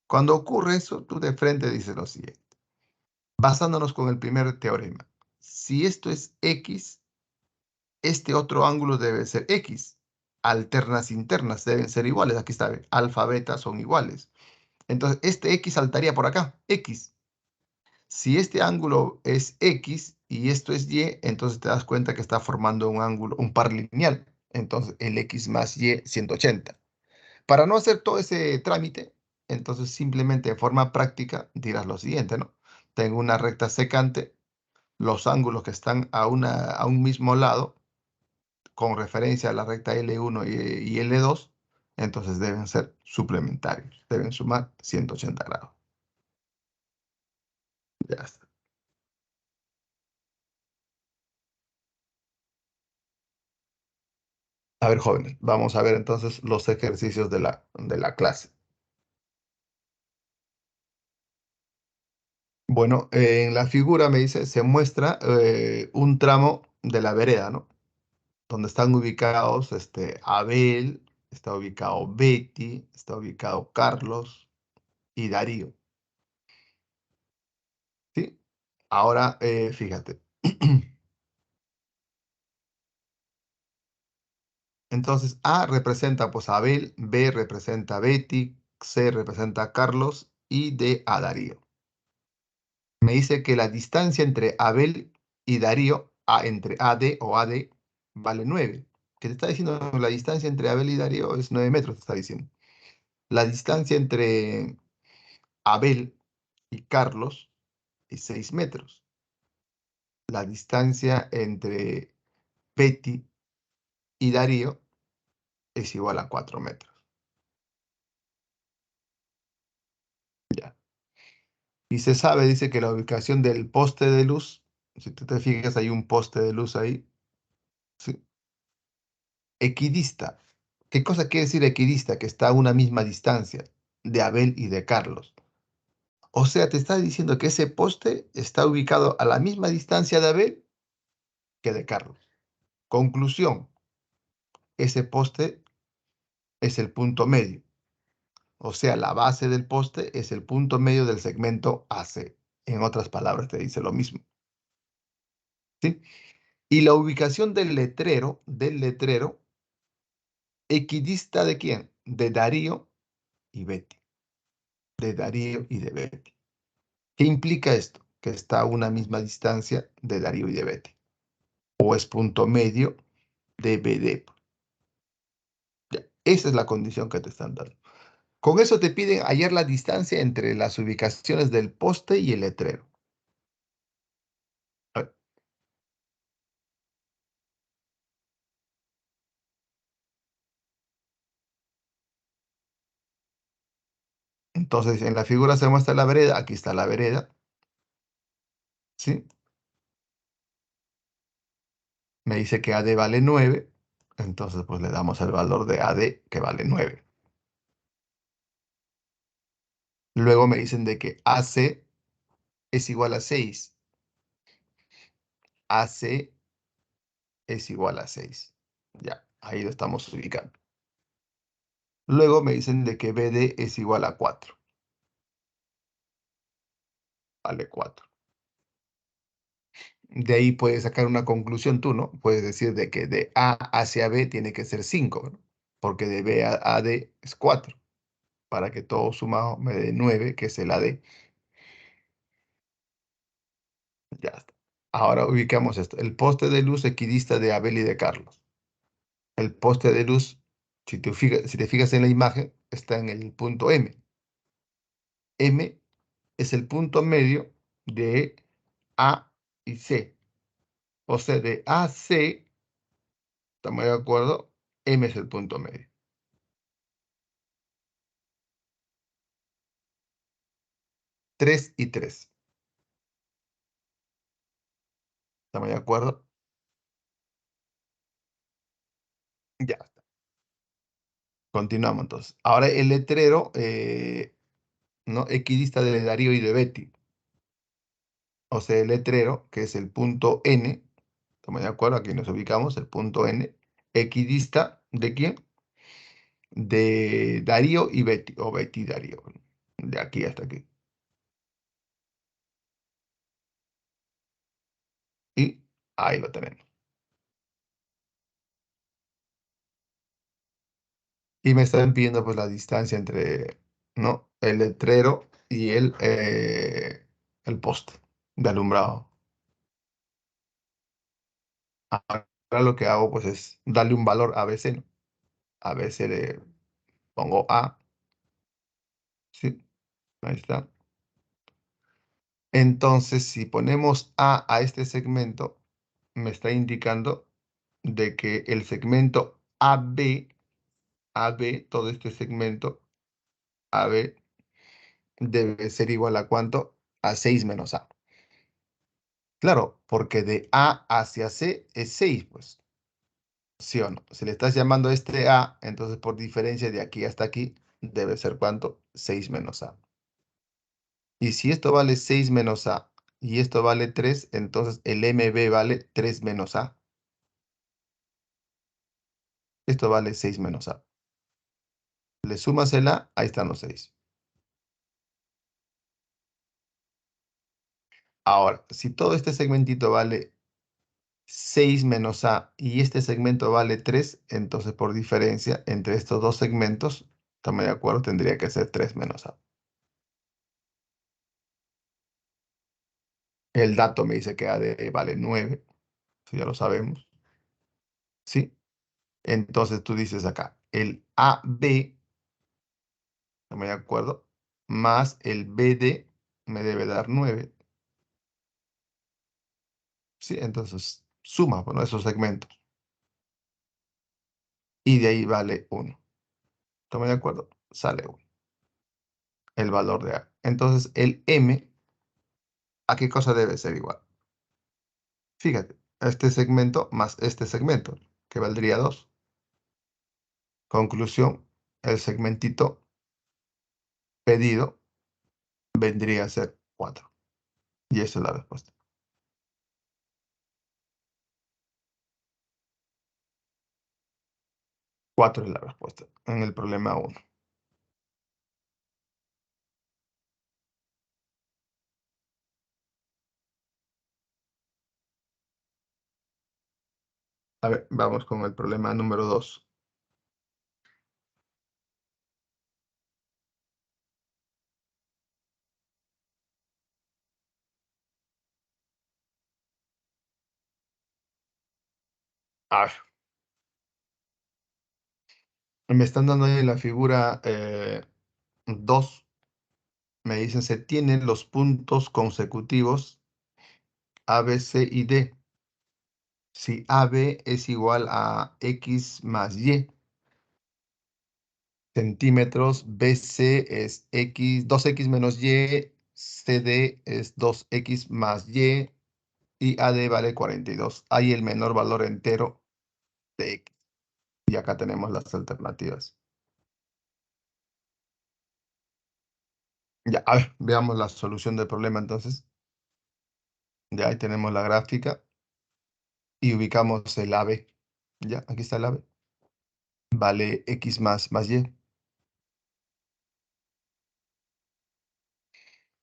Cuando ocurre eso, tú de frente dices lo siguiente. Basándonos con el primer teorema. Si esto es X, este otro ángulo debe ser X. Alternas internas deben ser iguales. Aquí está, ¿ve? Alfa, beta son iguales. Entonces, este X saltaría por acá, X. Si este ángulo es X y esto es Y, entonces te das cuenta que está formando un ángulo, un par lineal. Entonces, el X más Y, 180. Para no hacer todo ese trámite, entonces simplemente de forma práctica dirás lo siguiente, ¿no? Tengo una recta secante, los ángulos que están a un mismo lado, con referencia a la recta L1 y L2, entonces deben ser suplementarios, deben sumar 180 grados. Ya está. A ver, jóvenes, vamos a ver entonces los ejercicios de la clase. Bueno, en la figura me dice, se muestra un tramo de la vereda, ¿no? Donde están ubicados Abel, está ubicado Betty, está ubicado Carlos y Darío, ¿sí? Ahora, fíjate. Entonces, A representa pues a Abel, B representa a Betty, C representa a Carlos y D a Darío. Me dice que la distancia entre Abel y Darío, entre AD o AD, vale 9. ¿Qué te está diciendo? La distancia entre Abel y Darío es 9 metros, te está diciendo. La distancia entre Abel y Carlos es 6 metros. La distancia entre Betty y Darío es igual a 4 metros. Ya. Y se sabe, dice que la ubicación del poste de luz, si tú te fijas, hay un poste de luz ahí, ¿sí? Equidista. ¿Qué cosa quiere decir equidista? Que está a una misma distancia de Abel y de Carlos. O sea, te está diciendo que ese poste está ubicado a la misma distancia de Abel que de Carlos. Conclusión, ese poste es el punto medio. O sea, la base del poste es el punto medio del segmento AC. En otras palabras, te dice lo mismo. ¿Sí? Y la ubicación del letrero, equidista de quién? De Darío y Betty. De Darío y de Betty. ¿Qué implica esto? Que está a una misma distancia de Darío y de Betty. O es punto medio de BD. Ya, esa es la condición que te están dando. Con eso te piden hallar la distancia entre las ubicaciones del poste y el letrero. A ver, entonces, en la figura se muestra la vereda. Aquí está la vereda. ¿Sí? Me dice que AD vale 9. Entonces, pues le damos el valor de AD, que vale 9. Luego me dicen de que AC es igual a 6. AC es igual a 6. Ya, ahí lo estamos ubicando. Luego me dicen de que BD es igual a 4. Vale 4. De ahí puedes sacar una conclusión tú, ¿no? Puedes decir de que de A hacia B tiene que ser 5, ¿no? Porque de B a D es 4, para que todo sumado me dé 9, que es el AD. Ya está. Ahora ubicamos esto. El poste de luz equidista de Abel y de Carlos. El poste de luz, si te fijas en la imagen, está en el punto M. M es el punto medio de A y C. O sea, de A a C, ¿estamos de acuerdo? M es el punto medio. 3 y 3. ¿Estamos de acuerdo? Ya está. Continuamos entonces. Ahora el letrero, ¿no? Equidista de Darío y de Betty. O sea, el letrero, que es el punto N, ¿estamos de acuerdo? Aquí nos ubicamos, el punto N. Equidista, ¿de quién? De Darío y Betty, o Betty y Darío. De aquí hasta aquí. Y ahí lo tenemos. Y me están pidiendo pues la distancia entre, ¿no? El letrero y el poste de alumbrado. Ahora lo que hago pues es darle un valor a ABC, ¿no? A ABC le pongo A, ¿sí? Ahí está. Entonces, si ponemos A este segmento, me está indicando de que el segmento AB, todo este segmento AB debe ser igual a ¿cuánto? A 6 menos A. Claro, porque de A hacia C es 6, pues. ¿Sí o no? Si le estás llamando a este A, entonces por diferencia de aquí hasta aquí, debe ser ¿cuánto? 6 menos A. Y si esto vale 6 menos A y esto vale 3, entonces el MB vale 3 menos A. Esto vale 6 menos A. Le sumas el A, ahí están los 6. Ahora, si todo este segmentito vale 6 menos A y este segmento vale 3, entonces por diferencia entre estos dos segmentos, estamos de acuerdo, tendría que ser 3 menos A. El dato me dice que AD vale 9, eso ya lo sabemos, ¿sí? Entonces tú dices acá, el AB, estamos de acuerdo, más el BD me debe dar 9, ¿sí? Entonces suma, bueno, esos segmentos y de ahí vale 1. ¿Estamos de acuerdo? Sale 1, el valor de A. Entonces el M, ¿a qué cosa debe ser igual? Fíjate, este segmento más este segmento, que valdría 2. Conclusión, el segmentito pedido vendría a ser 4. Y esa es la respuesta. 4 es la respuesta en el problema 1. A ver, vamos con el problema número 2. A ver, me están dando ahí la figura 2. Me dicen, se tienen los puntos consecutivos A, B, C y D. Si AB es igual a X más Y centímetros, BC es X, 2X menos Y, CD es 2X más Y y AD vale 42. Hay el menor valor entero de X. Y acá tenemos las alternativas. Ya, a ver, veamos la solución del problema entonces. Ya ahí tenemos la gráfica y ubicamos el AB. Ya, aquí está el AB. Vale X más Y.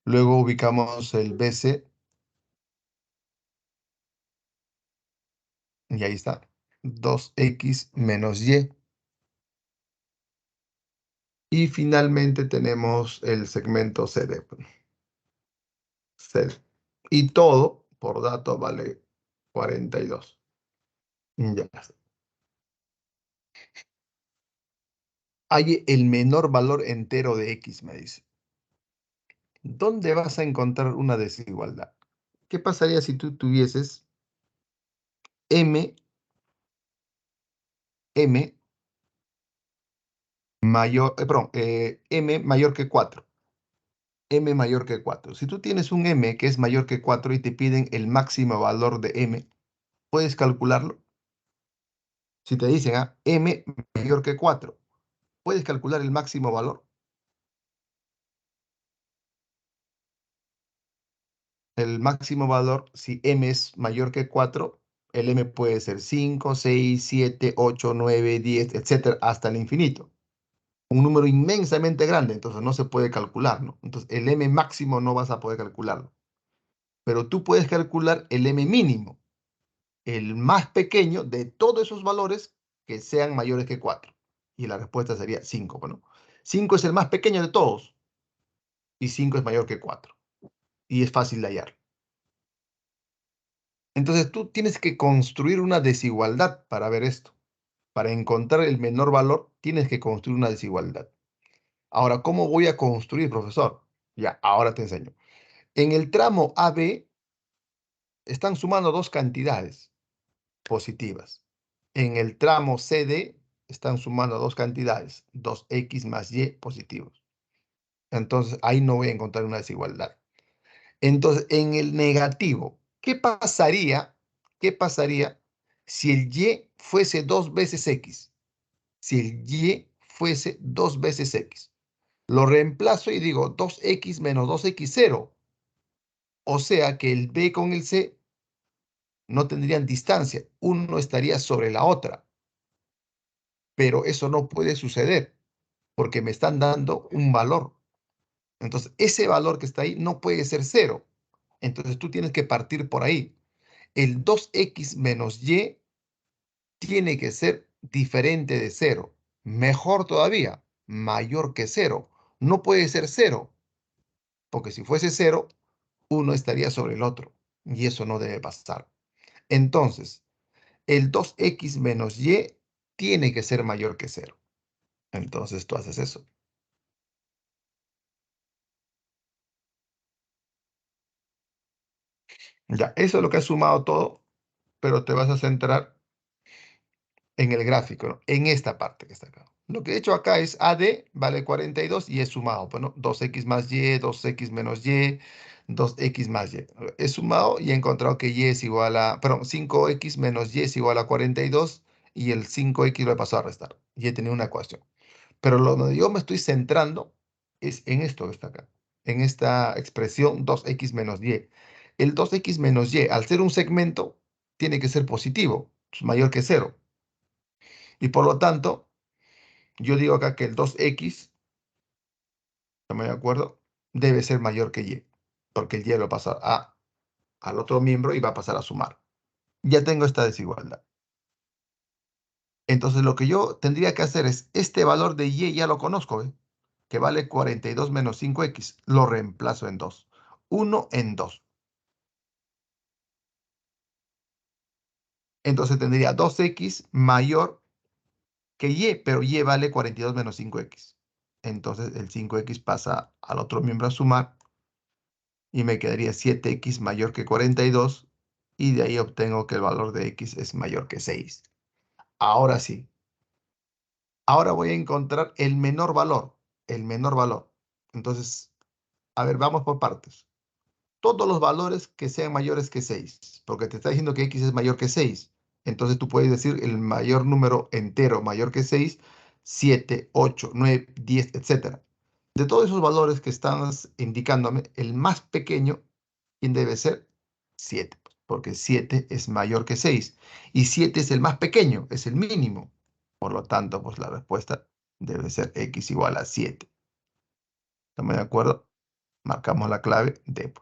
Luego ubicamos el BC y ahí está. 2X menos Y. Y finalmente tenemos el segmento CD. CD. Y todo por dato vale 42. Ya está. Hay el menor valor entero de X, me dice. ¿Dónde vas a encontrar una desigualdad? ¿Qué pasaría si tú tuvieses M mayor, perdón, M mayor que 4? M mayor que 4. Si tú tienes un M que es mayor que 4 y te piden el máximo valor de M, ¿puedes calcularlo? Si te dicen M mayor que 4, ¿puedes calcular el máximo valor? El máximo valor, si M es mayor que 4, el M puede ser 5, 6, 7, 8, 9, 10, etcétera, hasta el infinito. Un número inmensamente grande, entonces no se puede calcular, ¿no? Entonces el M máximo no vas a poder calcularlo, pero tú puedes calcular el M mínimo, el más pequeño de todos esos valores que sean mayores que 4. Y la respuesta sería 5, bueno. 5 es el más pequeño de todos y 5 es mayor que 4. Y es fácil de hallar. Entonces tú tienes que construir una desigualdad para ver esto. Para encontrar el menor valor, tienes que construir una desigualdad. Ahora, ¿cómo voy a construir, profesor? Ya, ahora te enseño. En el tramo AB están sumando dos cantidades positivas. En el tramo CD están sumando dos cantidades, 2X más Y positivos. Entonces, ahí no voy a encontrar una desigualdad. Entonces, en el negativo, ¿qué pasaría? ¿Qué pasaría si el Y fuese 2 veces X? Si el Y fuese 2 veces X. Lo reemplazo y digo 2X menos 2X, 0. O sea que el B con el C no tendrían distancia. Uno estaría sobre la otra. Pero eso no puede suceder porque me están dando un valor. Entonces, ese valor que está ahí no puede ser 0. Entonces, tú tienes que partir por ahí. El 2X menos Y tiene que ser diferente de 0. Mejor todavía, mayor que 0. No puede ser 0, porque si fuese 0, uno estaría sobre el otro. Y eso no debe pasar. Entonces, el 2X menos Y tiene que ser mayor que 0. Entonces, tú haces eso. Ya, eso es lo que has sumado todo, pero te vas a centrar en el gráfico, ¿no? En esta parte que está acá. Lo que he hecho acá es AD vale 42 y he sumado, bueno, 2X más Y, 2X menos Y, 2X más Y. He sumado y he encontrado que Y es igual a, perdón, 5X menos Y es igual a 42 y el 5X lo he pasado a restar. Y he tenido una ecuación. Pero lo donde yo me estoy centrando es en esto que está acá, en esta expresión 2X menos Y. El 2X menos Y, al ser un segmento, tiene que ser positivo, es mayor que 0. Y por lo tanto, yo digo acá que el 2X, no me acuerdo, debe ser mayor que Y, porque el Y lo pasa al otro miembro y va a pasar a sumar. Ya tengo esta desigualdad. Entonces lo que yo tendría que hacer es, este valor de Y ya lo conozco, ¿ve? Que vale 42 menos 5X. Lo reemplazo en 2. 1 en 2. Entonces tendría 2X mayor que Y, pero Y vale 42 menos 5X. Entonces el 5X pasa al otro miembro a sumar y me quedaría 7X mayor que 42 y de ahí obtengo que el valor de X es mayor que 6. Ahora sí. Ahora voy a encontrar el menor valor. El menor valor. Entonces, a ver, vamos por partes. Todos los valores que sean mayores que 6, porque te está diciendo que X es mayor que 6. Entonces tú puedes decir el mayor número entero mayor que 6, 7, 8, 9, 10, etcétera. De todos esos valores que estás indicándome, el más pequeño, ¿quién debe ser? 7, porque 7 es mayor que 6. Y 7 es el más pequeño, es el mínimo. Por lo tanto, pues la respuesta debe ser x igual a 7. ¿Estamos de acuerdo? Marcamos la clave D.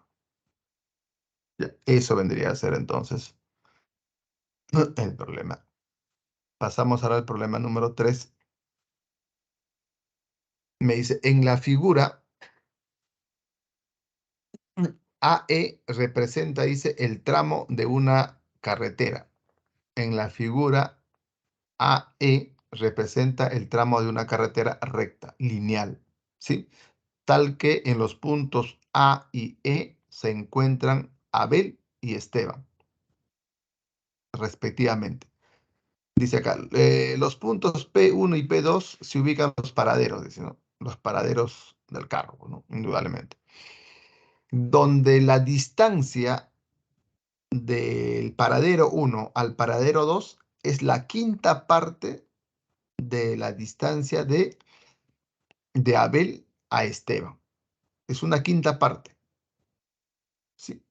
Ya, eso vendría a ser entonces el problema. Pasamos ahora al problema número 3. Me dice, en la figura AE representa, dice, el tramo de una carretera. En la figura AE representa el tramo de una carretera recta, lineal, ¿sí? Tal que en los puntos A y E se encuentran Abel y Esteban, respectivamente. Dice acá, los puntos P1 y P2 se ubican los paraderos, dice, ¿no? Los paraderos del carro, ¿no? Indudablemente. Donde la distancia del paradero 1 al paradero 2 es la quinta parte de la distancia de Abel a Esteban. Es una quinta parte. ¿Sí?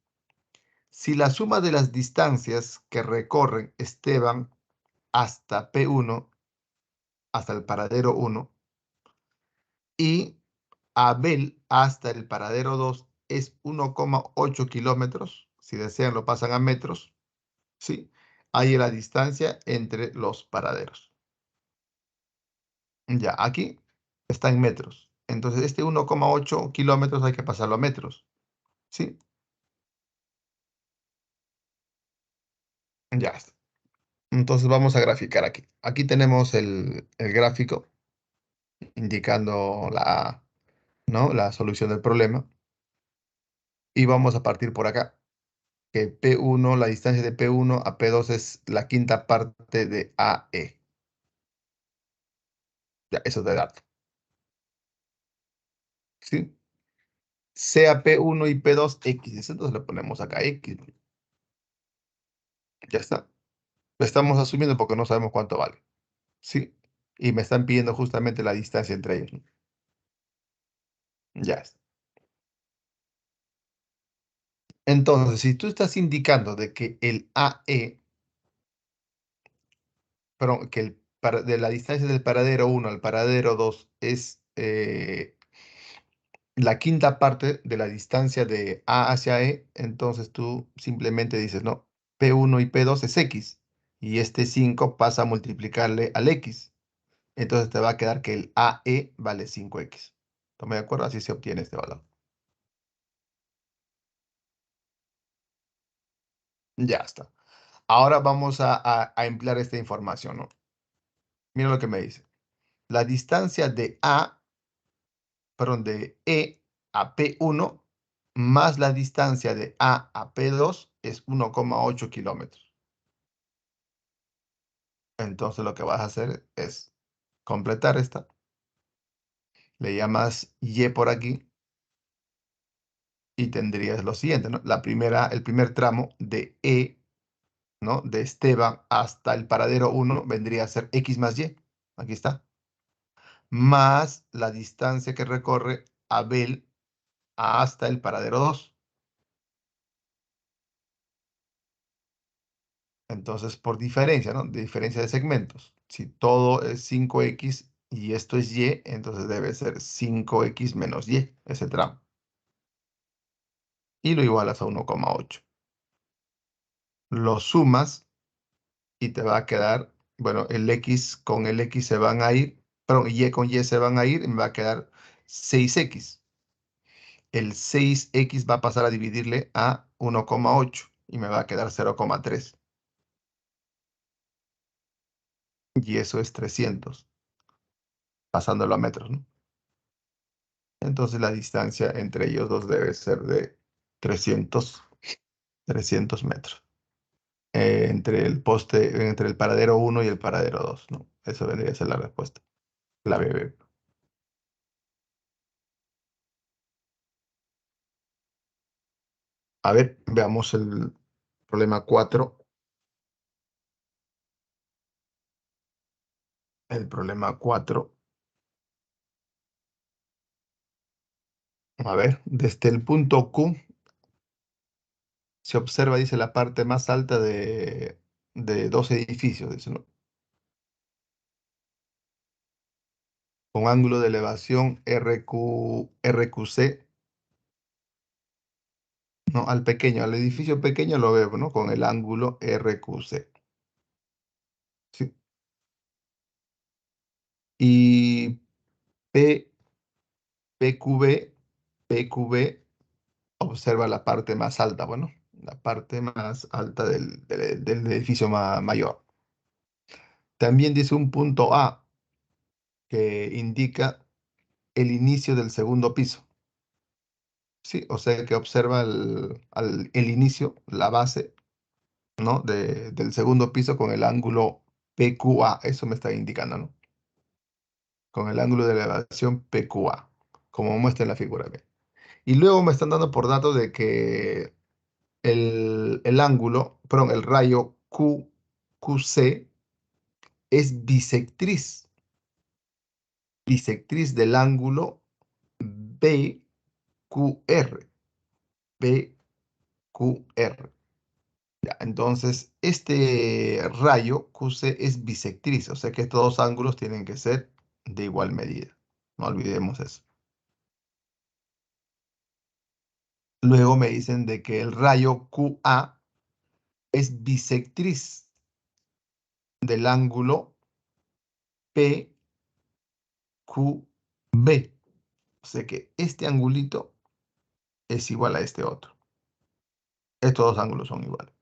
Si la suma de las distancias que recorren Esteban hasta P1, hasta el paradero 1, y Abel hasta el paradero 2 es 1,8 kilómetros, si desean lo pasan a metros, ¿sí? Ahí la distancia entre los paraderos. Ya, aquí está en metros. Entonces, este 1,8 kilómetros hay que pasarlo a metros, ¿sí? Ya está. Entonces, vamos a graficar aquí. Aquí tenemos el gráfico indicando ¿no? La solución del problema. Y vamos a partir por acá, que P1, la distancia de P1 a P2 es la quinta parte de AE. Ya, eso es de dato, ¿sí? Sea P1 y P2 X. Entonces le ponemos acá X. Ya está. Lo estamos asumiendo porque no sabemos cuánto vale. Sí, y me están pidiendo justamente la distancia entre ellos, ¿no? Ya está. Entonces, si tú estás indicando de que el AE, perdón, que de la distancia del paradero 1 al paradero 2 es la quinta parte de la distancia de A hacia E, entonces tú simplemente dices, no, P1 y P2 es X, y este 5 pasa a multiplicarle al X. Entonces te va a quedar que el AE vale 5X. ¿Estamos de acuerdo? Así se obtiene este valor. Ya está. Ahora vamos a emplear esta información, ¿no? Mira lo que me dice. La distancia de perdón, de E a P1 más la distancia de A a P2 es 1,8 kilómetros. Entonces lo que vas a hacer es completar esta. Le llamas Y por aquí y tendrías lo siguiente, ¿no? El primer tramo de E, ¿no? De Esteban hasta el paradero 1 vendría a ser X más Y. Aquí está. Más la distancia que recorre Abel hasta el paradero 2. Entonces, por diferencia, ¿no? De diferencia de segmentos. Si todo es 5X y esto es Y, entonces debe ser 5X menos Y, ese tramo. Y lo igualas a 1,8. Lo sumas y te va a quedar, bueno, el X con el X se van a ir, perdón, Y con Y se van a ir y me va a quedar 6X. El 6X va a pasar a dividirle a 1,8 y me va a quedar 0,3. Y eso es 300, pasándolo a metros, ¿no? Entonces la distancia entre ellos dos debe ser de 300 metros. Entre el paradero 1 y el paradero 2, ¿no? Eso vendría a ser la respuesta. La BB. A ver, veamos el problema 4. El problema 4. A ver, desde el punto Q se observa, dice, la parte más alta de dos edificios, dice, ¿no? Con ángulo de elevación RQC, ¿no? Al pequeño, al edificio pequeño lo veo, ¿no? Con el ángulo RQC. ¿Sí? Y P, PQB observa la parte más alta, bueno, la parte más alta del edificio mayor. También dice un punto A que indica el inicio del segundo piso. Sí, o sea que observa el inicio, la base, ¿no? Del segundo piso con el ángulo PQA. Eso me está indicando, ¿no? Con el ángulo de elevación PQA, como muestra en la figura B. Y luego me están dando por dato de que el ángulo, perdón, el rayo QC es bisectriz del ángulo BQR. BQR. Ya, entonces, este rayo QC es bisectriz, o sea que estos dos ángulos tienen que ser de igual medida. No olvidemos eso. Luego me dicen de que el rayo QA es bisectriz del ángulo PQB. O sea que este angulito es igual a este otro. Estos dos ángulos son iguales.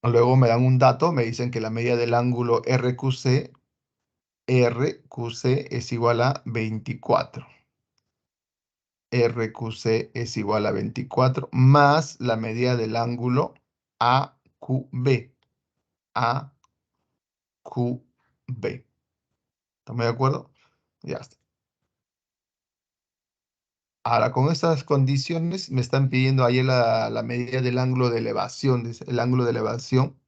Luego me dan un dato, me dicen que la medida del ángulo RQC es igual a 24. RQC es igual a 24 más la medida del ángulo AQB. AQB. ¿Estamos de acuerdo? Ya está. Ahora, con estas condiciones me están pidiendo ahí la medida del ángulo de elevación, dice, el ángulo de elevación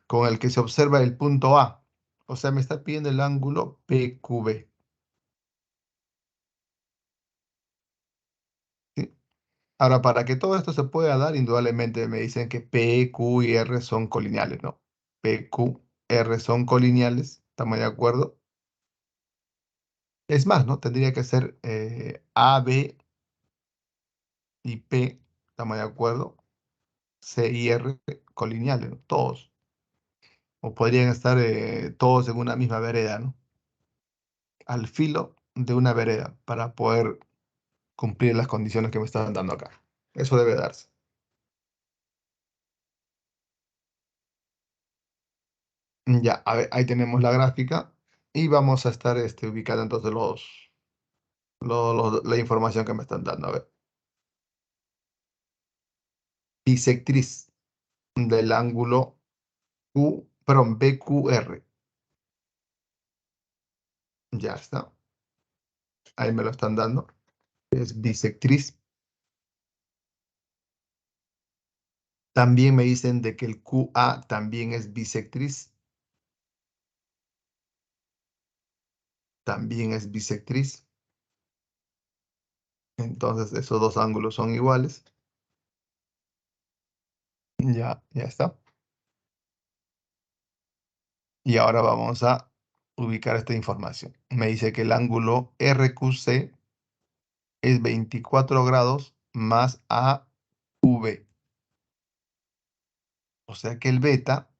con el que se observa el punto A. O sea, me está pidiendo el ángulo PQB. ¿Sí? Ahora, para que todo esto se pueda dar, indudablemente me dicen que P, Q y R son colineales, ¿no? P, Q, R son colineales, ¿estamos de acuerdo? Es más, ¿no? Tendría que ser A, B y P, ¿estamos de acuerdo? C y R colineales, ¿no? Todos. O podrían estar todos en una misma vereda, ¿no? Al filo de una vereda para poder cumplir las condiciones que me están dando acá. Eso debe darse. Ya, a ver, ahí tenemos la gráfica y vamos a estar ubicando entonces la información que me están dando. A ver, bisectriz del ángulo perdón, BQR. Ya está, ahí me lo están dando. Es bisectriz. También me dicen de que el QA también es bisectriz. También es bisectriz. Entonces esos dos ángulos son iguales. Ya, ya está. Y ahora vamos a ubicar esta información. Me dice que el ángulo RQC es 24 grados más AV. O sea que el beta,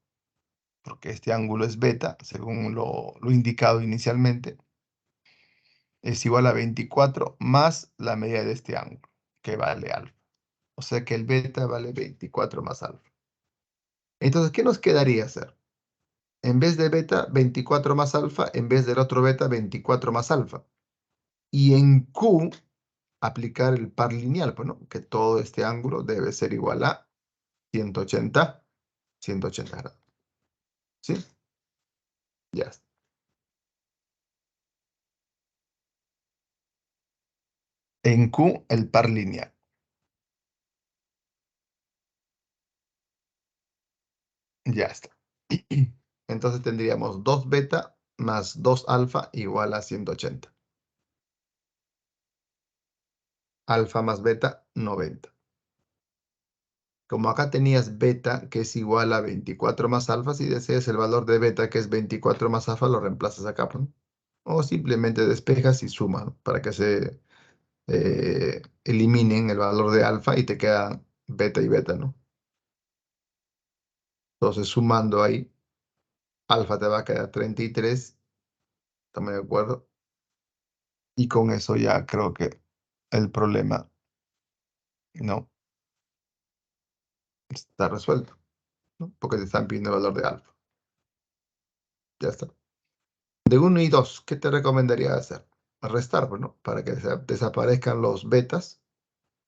porque este ángulo es beta, según lo indicado inicialmente, es igual a 24 más la medida de este ángulo, que vale alfa. O sea que el beta vale 24 más alfa. Entonces, ¿qué nos quedaría hacer? En vez de beta, 24 más alfa, en vez del otro beta, 24 más alfa. Y en Q, aplicar el par lineal, pues, ¿no? Que todo este ángulo debe ser igual a 180, 180 grados. ¿Sí? Ya está. En Q, el par lineal. Ya está. Entonces tendríamos 2 beta más 2 alfa igual a 180. Alfa más beta, 90. Como acá tenías beta, que es igual a 24 más alfa, si deseas el valor de beta, que es 24 más alfa, lo reemplazas acá, ¿no? O simplemente despejas y sumas, ¿no? Para que se eliminen el valor de alfa y te queda beta y beta, ¿no? Entonces, sumando ahí, alfa te va a quedar 33, ¿estamos de acuerdo? Y con eso ya creo que el problema, ¿no? Está resuelto, ¿no? Porque te están pidiendo el valor de alfa. Ya está. De uno y 2, ¿qué te recomendaría hacer? Restar, pues, ¿no? Para que desaparezcan los betas,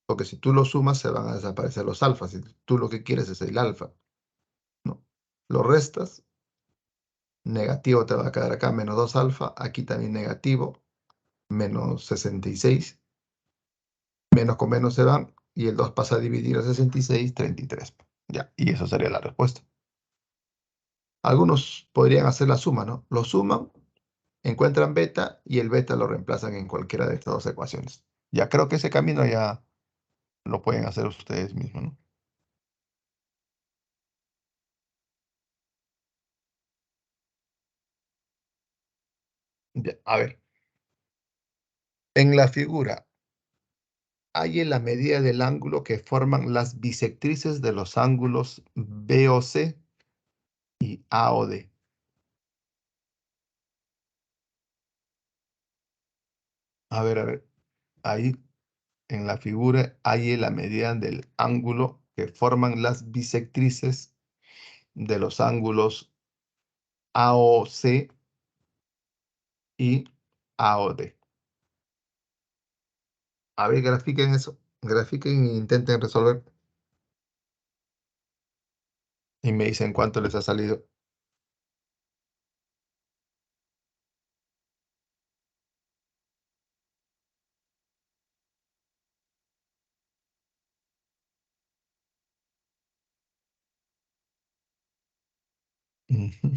porque si tú los sumas se van a desaparecer los alfas. Y tú lo que quieres es el alfa, ¿no? Lo restas, negativo te va a quedar acá, menos 2 alfa, aquí también negativo, menos 66, menos con menos se van, y el 2 pasa a dividir a 66, 33. Ya, y eso sería la respuesta. Algunos podrían hacer la suma, ¿no? Lo suman, encuentran beta y el beta lo reemplazan en cualquiera de estas dos ecuaciones. Ya creo que ese camino ya lo pueden hacer ustedes mismos, ¿no? Ya, a ver, en la figura hay la medida del ángulo que forman las bisectrices de los ángulos BOC y AOD. A ver, ahí en la figura hay la medida del ángulo que forman las bisectrices de los ángulos AOC y AOD. A ver, grafiquen eso, grafiquen e intenten resolver y me dicen cuánto les ha salido. Ujú.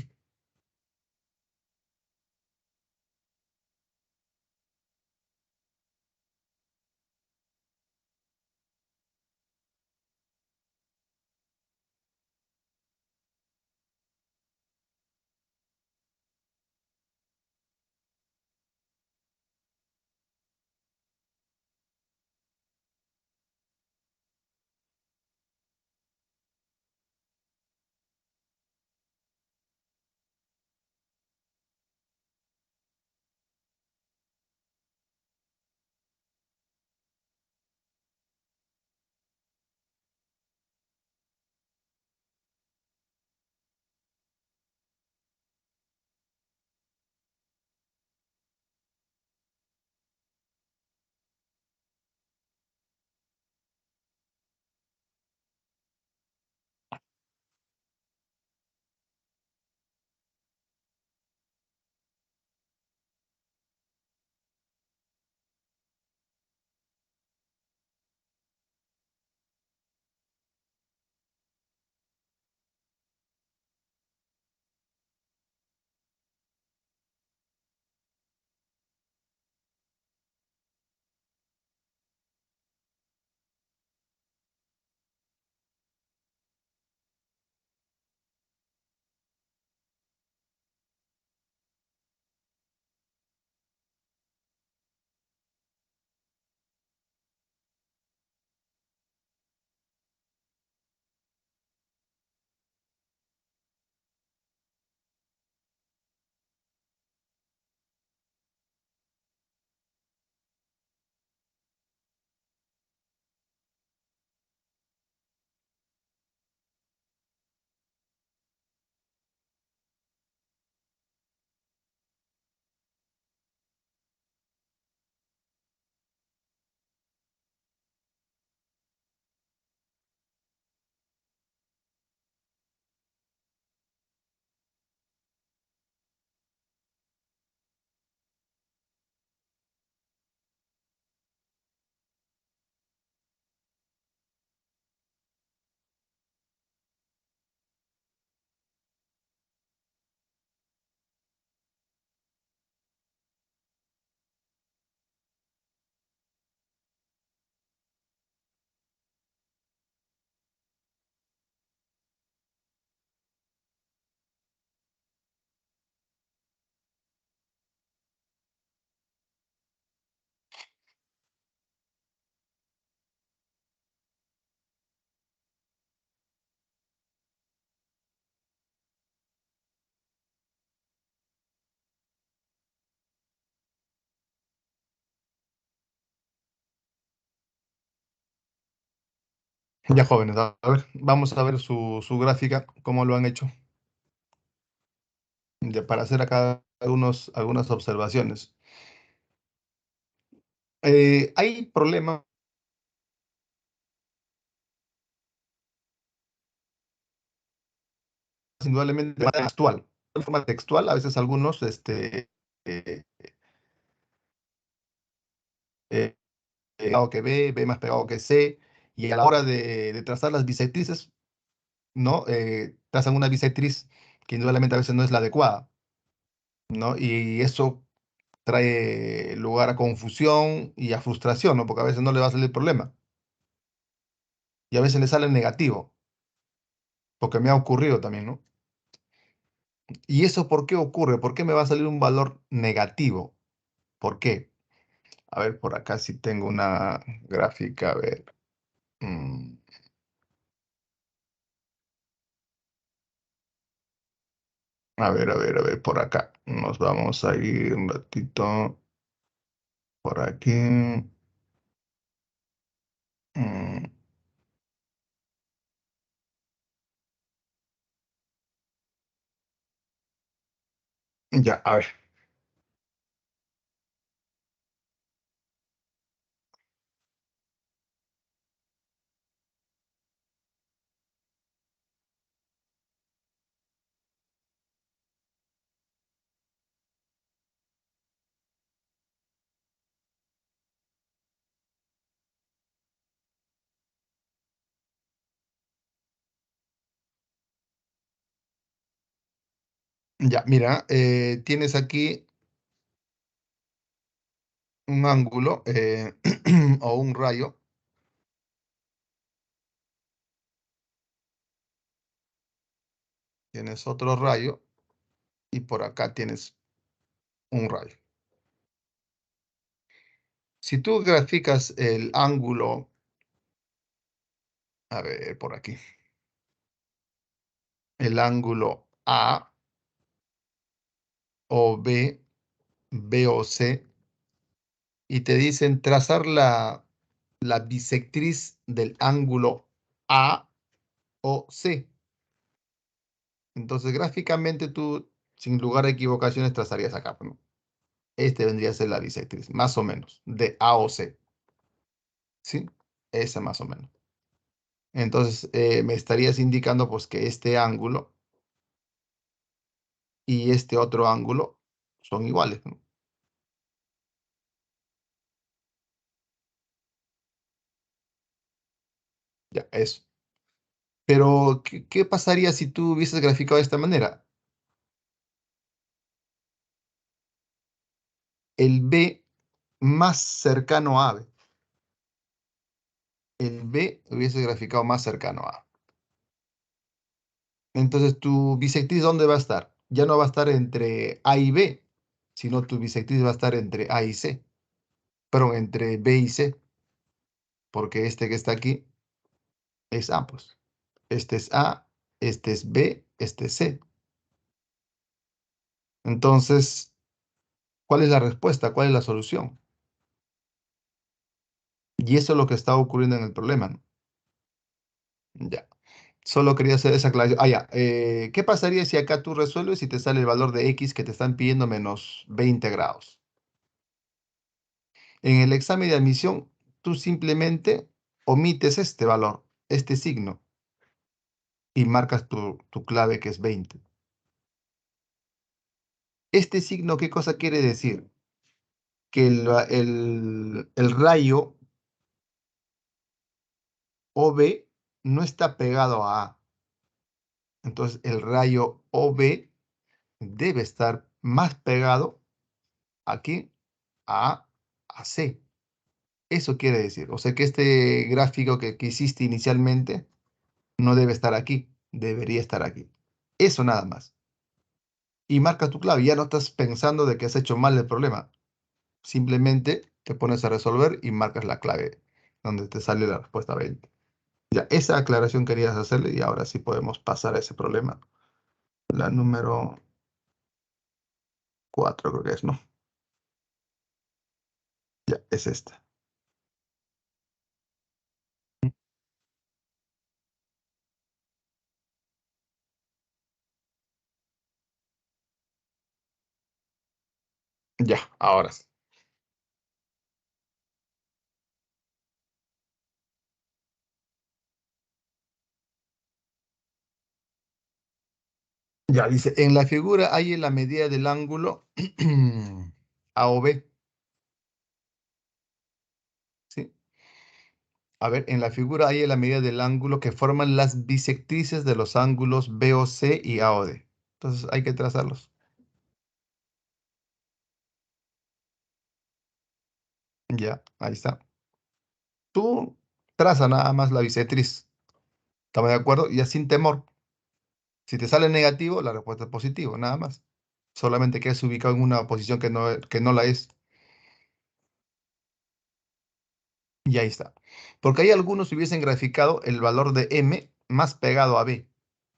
Ya, jóvenes, a ver, vamos a ver su gráfica, cómo lo han hecho, ya, para hacer acá algunas observaciones. Hay problemas, indudablemente, de forma textual. De forma textual, a veces algunos eh, eh, pegado que B más pegado que C, y a la hora de trazar las bisectrices, ¿no? Trazan una bisectriz que indudablemente a veces no es la adecuada, ¿no? Y eso trae lugar a confusión y a frustración, ¿no? Porque a veces no le va a salir el problema y a veces le sale negativo, porque me ha ocurrido también, ¿no? ¿Y eso por qué ocurre? ¿Por qué me va a salir un valor negativo? ¿Por qué? A ver, por acá sí tengo una gráfica, a ver. mm, a ver, por acá. Nos vamos a ir un ratito por aquí. mm, ya, a ver. Ya, mira, tienes aquí un ángulo o un rayo. Tienes otro rayo y por acá tienes un rayo. Si tú graficas el ángulo, a ver, por aquí, el ángulo A o B, B o C, y te dicen trazar la bisectriz del ángulo A o C. Entonces, gráficamente tú, sin lugar a equivocaciones, trazarías acá, ¿no? Este vendría a ser la bisectriz, más o menos, de A o C, ¿sí? Esa más o menos. Entonces, me estarías indicando pues que este ángulo y este otro ángulo son iguales, ¿no? Ya, eso. Pero, ¿qué pasaría si tú hubieses graficado de esta manera? El B más cercano a B. El B hubiese graficado más cercano a A. Entonces, tu bisectriz, ¿dónde va a estar? Ya no va a estar entre A y B, sino tu bisectriz va a estar entre A y C. Pero entre B y C, porque este que está aquí es A, pues. Este es A, este es B, este es C. Entonces, ¿cuál es la respuesta? ¿Cuál es la solución? Y eso es lo que está ocurriendo en el problema, ¿no? Ya. Solo quería hacer esa aclaración. Ah, ya. ¿Qué pasaría si acá tú resuelves y te sale el valor de X que te están pidiendo menos 20 grados? En el examen de admisión, tú simplemente omites este valor, este signo, y marcas tu clave que es 20. Este signo, ¿qué cosa quiere decir? Que el rayo OB no está pegado a A. Entonces, el rayo OB debe estar más pegado aquí a, a C. Eso quiere decir, o sea que este gráfico que hiciste inicialmente no debe estar aquí, debería estar aquí. Eso nada más. Y marca tu clave, ya no estás pensando de que has hecho mal el problema. Simplemente te pones a resolver y marcas la clave donde te sale la respuesta 20. Ya, esa aclaración querías hacerle y ahora sí podemos pasar a ese problema. La número 4 creo que es, ¿no? Ya, es esta. Ya, ahora sí. Ya, dice, en la figura hay la medida del ángulo A o B, ¿sí? A ver, en la figura hay la medida del ángulo que forman las bisectrices de los ángulos B o C y A o D. Entonces hay que trazarlos. Ya, ahí está. Tú traza nada más la bisectriz. ¿Estamos de acuerdo? Ya sin temor. Si te sale negativo, la respuesta es positivo, nada más. Solamente que es ubicado en una posición que no la es. Y ahí está. Porque hay algunos que hubiesen graficado el valor de M más pegado a B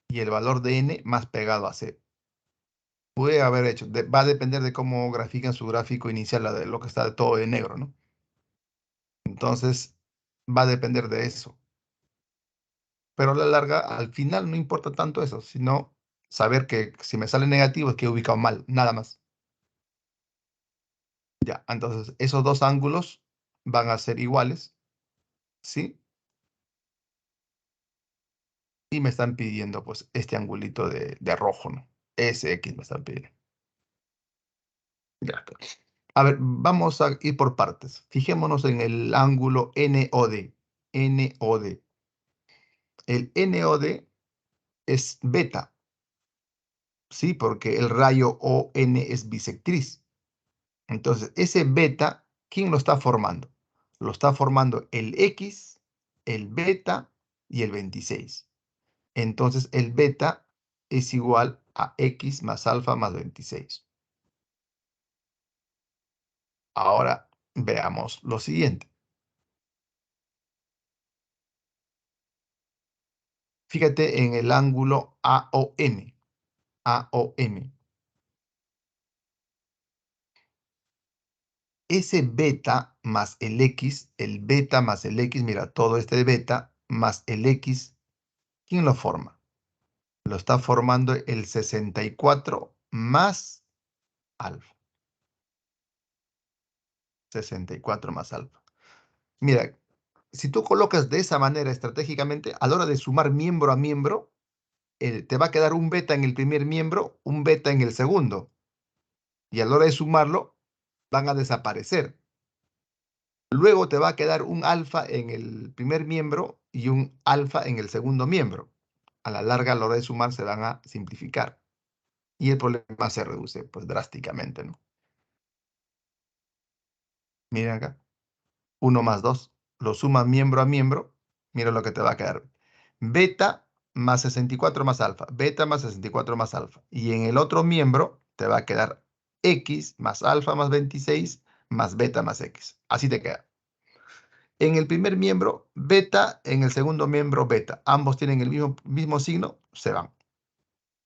y el valor de N más pegado a C. Puede haber hecho. Va a depender de cómo grafican su gráfico inicial, la de lo que está todo en negro, ¿no? Entonces, va a depender de eso. Pero a la larga, al final, no importa tanto eso, sino saber que si me sale negativo es que he ubicado mal, nada más. Ya, entonces esos dos ángulos van a ser iguales, ¿sí? Y me están pidiendo, pues, este angulito de rojo, ¿no? SX me están pidiendo. Ya está. A ver, vamos a ir por partes. Fijémonos en el ángulo NOD. NOD. El NOD es beta, ¿sí? Porque el rayo ON es bisectriz. Entonces, ese beta, ¿quién lo está formando? Lo está formando el X, el beta y el 26. Entonces, el beta es igual a X más alfa más 26. Ahora, veamos lo siguiente. Fíjate en el ángulo AOM. AOM. Ese beta más el beta más el X, mira, todo este beta más el X, ¿quién lo forma? Lo está formando el 64 más alfa. 64 más alfa. Mira, si tú colocas de esa manera estratégicamente, a la hora de sumar miembro a miembro, te va a quedar un beta en el primer miembro, un beta en el segundo. Y a la hora de sumarlo, van a desaparecer. Luego te va a quedar un alfa en el primer miembro y un alfa en el segundo miembro. A la larga, a la hora de sumar, se van a simplificar. Y el problema se reduce, pues, drásticamente, ¿no? Miren acá. 1 más 2, lo suma miembro a miembro, mira lo que te va a quedar. Beta más 64 más alfa, beta más 64 más alfa. Y en el otro miembro te va a quedar X más alfa más 26 más beta más X. Así te queda. En el primer miembro, beta, en el segundo miembro, beta. Ambos tienen el mismo signo, se van.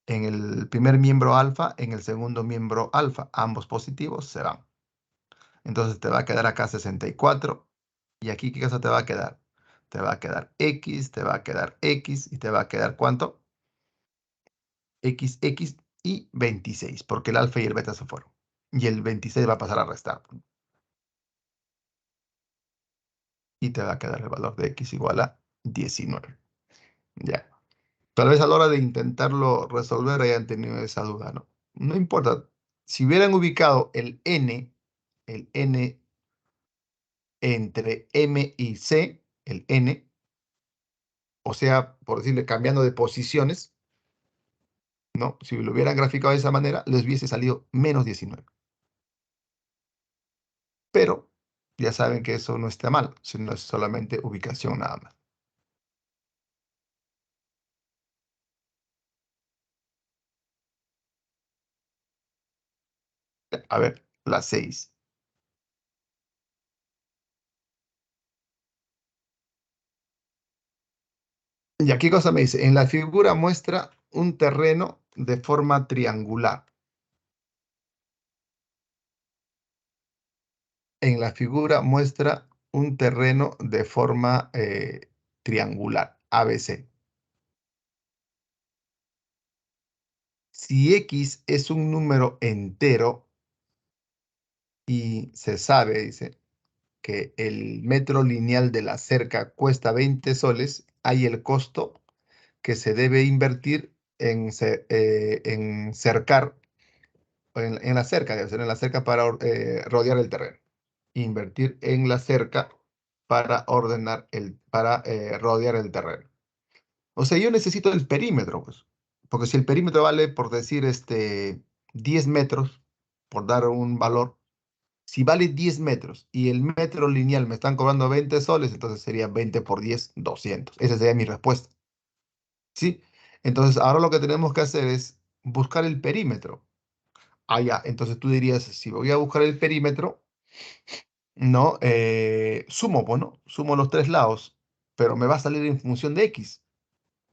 En el primer miembro alfa, en el segundo miembro alfa, ambos positivos, se van. Entonces te va a quedar acá 64. ¿Y aquí qué cosa te va a quedar? Te va a quedar X, te va a quedar X y te va a quedar ¿cuánto? X, X y 26, porque el alfa y el beta se fueron. Y el 26 va a pasar a restar. Y te va a quedar el valor de X igual a 19. Ya. Tal vez a la hora de intentarlo resolver hayan tenido esa duda, ¿no? No importa. Si hubieran ubicado el N entre M y C, el N, o sea, por decirle, cambiando de posiciones, ¿no? Si lo hubieran graficado de esa manera, les hubiese salido menos 19. Pero ya saben que eso no está mal, sino es solamente ubicación nada más. A ver, la 6. Y aquí cosa me dice, en la figura muestra un terreno de forma triangular. En la figura muestra un terreno de forma triangular, ABC. Si X es un número entero, Y se sabe, dice, que el metro lineal de la cerca cuesta 20 soles, hay el costo que se debe invertir en cercar, en la cerca, debe ser en la cerca para rodear el terreno. Invertir en la cerca para rodear el terreno. O sea, yo necesito el perímetro, pues. Porque si el perímetro vale, por decir, 10 metros, por dar un valor, si vale 10 metros y el metro lineal me están cobrando 20 soles, entonces sería 20 por 10, 200. Esa sería mi respuesta. ¿Sí? Entonces, ahora lo que tenemos que hacer es buscar el perímetro. Ah, ya. Entonces tú dirías, si voy a buscar el perímetro, no, sumo, pues, ¿no? Sumo los tres lados, pero me va a salir en función de x,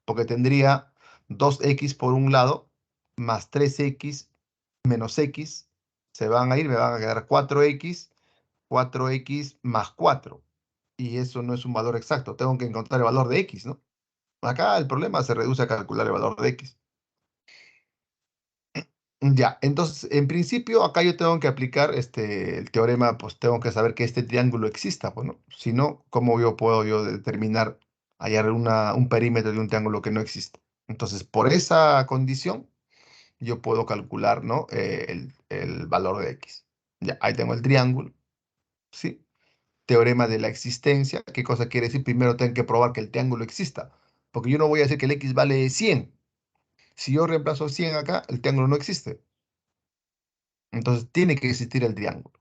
porque tendría 2x por un lado más 3x menos x, se van a ir, me van a quedar 4x más 4. Y eso no es un valor exacto, tengo que encontrar el valor de x, ¿no? Acá el problema se reduce a calcular el valor de x. Ya, entonces, en principio, acá yo tengo que aplicar el teorema, pues tengo que saber que este triángulo exista, pues, ¿no? Si no, ¿cómo puedo yo determinar, hallar un perímetro de un triángulo que no existe? Entonces, por esa condición, yo puedo calcular, ¿no? El valor de x. Ya, ahí tengo el triángulo, ¿sí? Teorema de la existencia. ¿Qué cosa quiere decir? Primero tengo que probar que el triángulo exista, porque yo no voy a decir que el x vale 100. Si yo reemplazo 100 acá, el triángulo no existe. Entonces tiene que existir el triángulo.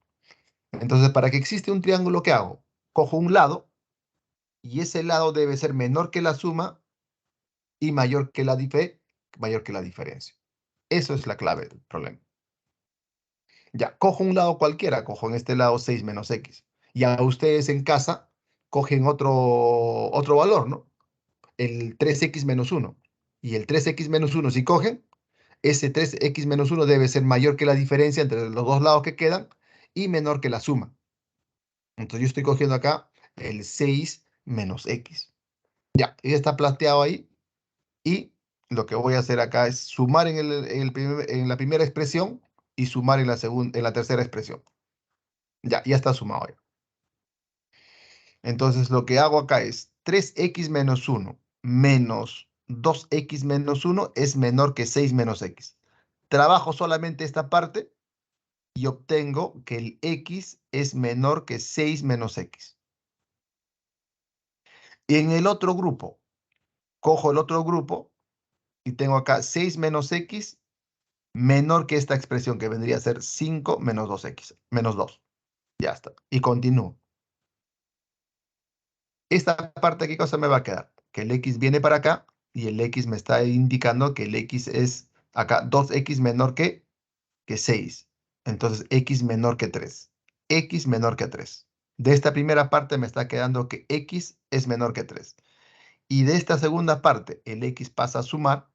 Entonces, para que exista un triángulo, ¿qué hago? Cojo un lado y ese lado debe ser menor que la suma y mayor que la diferencia. Eso es la clave del problema. Ya, cojo un lado cualquiera, cojo en este lado 6 menos x. Y a ustedes en casa cogen otro valor, ¿no? El 3x menos 1. Y el 3x menos 1, si cogen, ese 3x menos 1 debe ser mayor que la diferencia entre los dos lados que quedan y menor que la suma. Entonces yo estoy cogiendo acá el 6 menos x. Ya, ya está planteado ahí. Y lo que voy a hacer acá es sumar en la primera expresión y sumar en la tercera expresión. Ya está sumado ya. Entonces lo que hago acá es 3x menos 1 menos 2x menos 1 es menor que 6 menos x. Trabajo solamente esta parte y obtengo que el x es menor que 6 menos x. Y en el otro grupo, cojo el otro grupo y tengo acá 6 menos x menor que esta expresión que vendría a ser 5 menos 2x, menos 2. Ya está. Y continúo. Esta parte, ¿qué cosa me va a quedar? Que el x viene para acá y el x me está indicando que el x es acá 2x menor que 6. Entonces, x menor que 3. X menor que 3. De esta primera parte me está quedando que x es menor que 3. Y de esta segunda parte, el x pasa a sumar,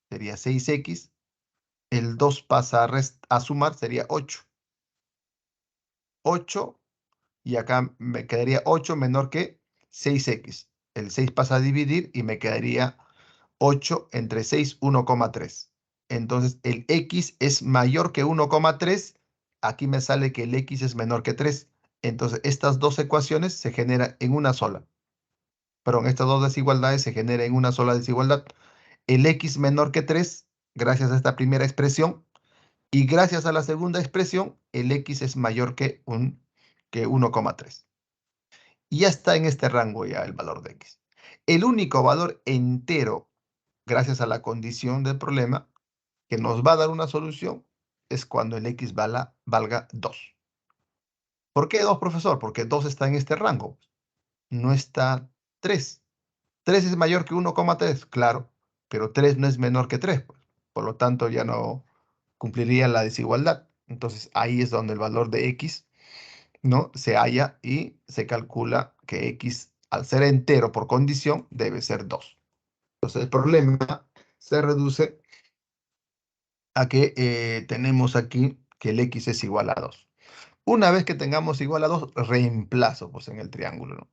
sería 6x. El 2 pasa a sumar, sería 8. 8, y acá me quedaría 8 menor que 6x. El 6 pasa a dividir y me quedaría 8 entre 6, 1,3. Entonces el x es mayor que 1,3. Aquí me sale que el x es menor que 3. Entonces estas dos ecuaciones se generan en una sola. Perdón, estas dos desigualdades se generan en una sola desigualdad. El x menor que 3, gracias a esta primera expresión, y gracias a la segunda expresión, el x es mayor que 1,3. Y ya está en este rango ya el valor de x. El único valor entero, gracias a la condición del problema, que nos va a dar una solución es cuando el x valga 2. ¿Por qué 2, profesor? Porque 2 está en este rango. No está 3. 3 es mayor que 1,3, claro, pero 3 no es menor que 3, pues. Por lo tanto, ya no cumpliría la desigualdad. Entonces, ahí es donde el valor de x, ¿no?, se halla y se calcula que x, al ser entero por condición, debe ser 2. Entonces, el problema se reduce a que tenemos aquí que el x es igual a 2. Una vez que tengamos igual a 2, reemplazo pues, en el triángulo, ¿no?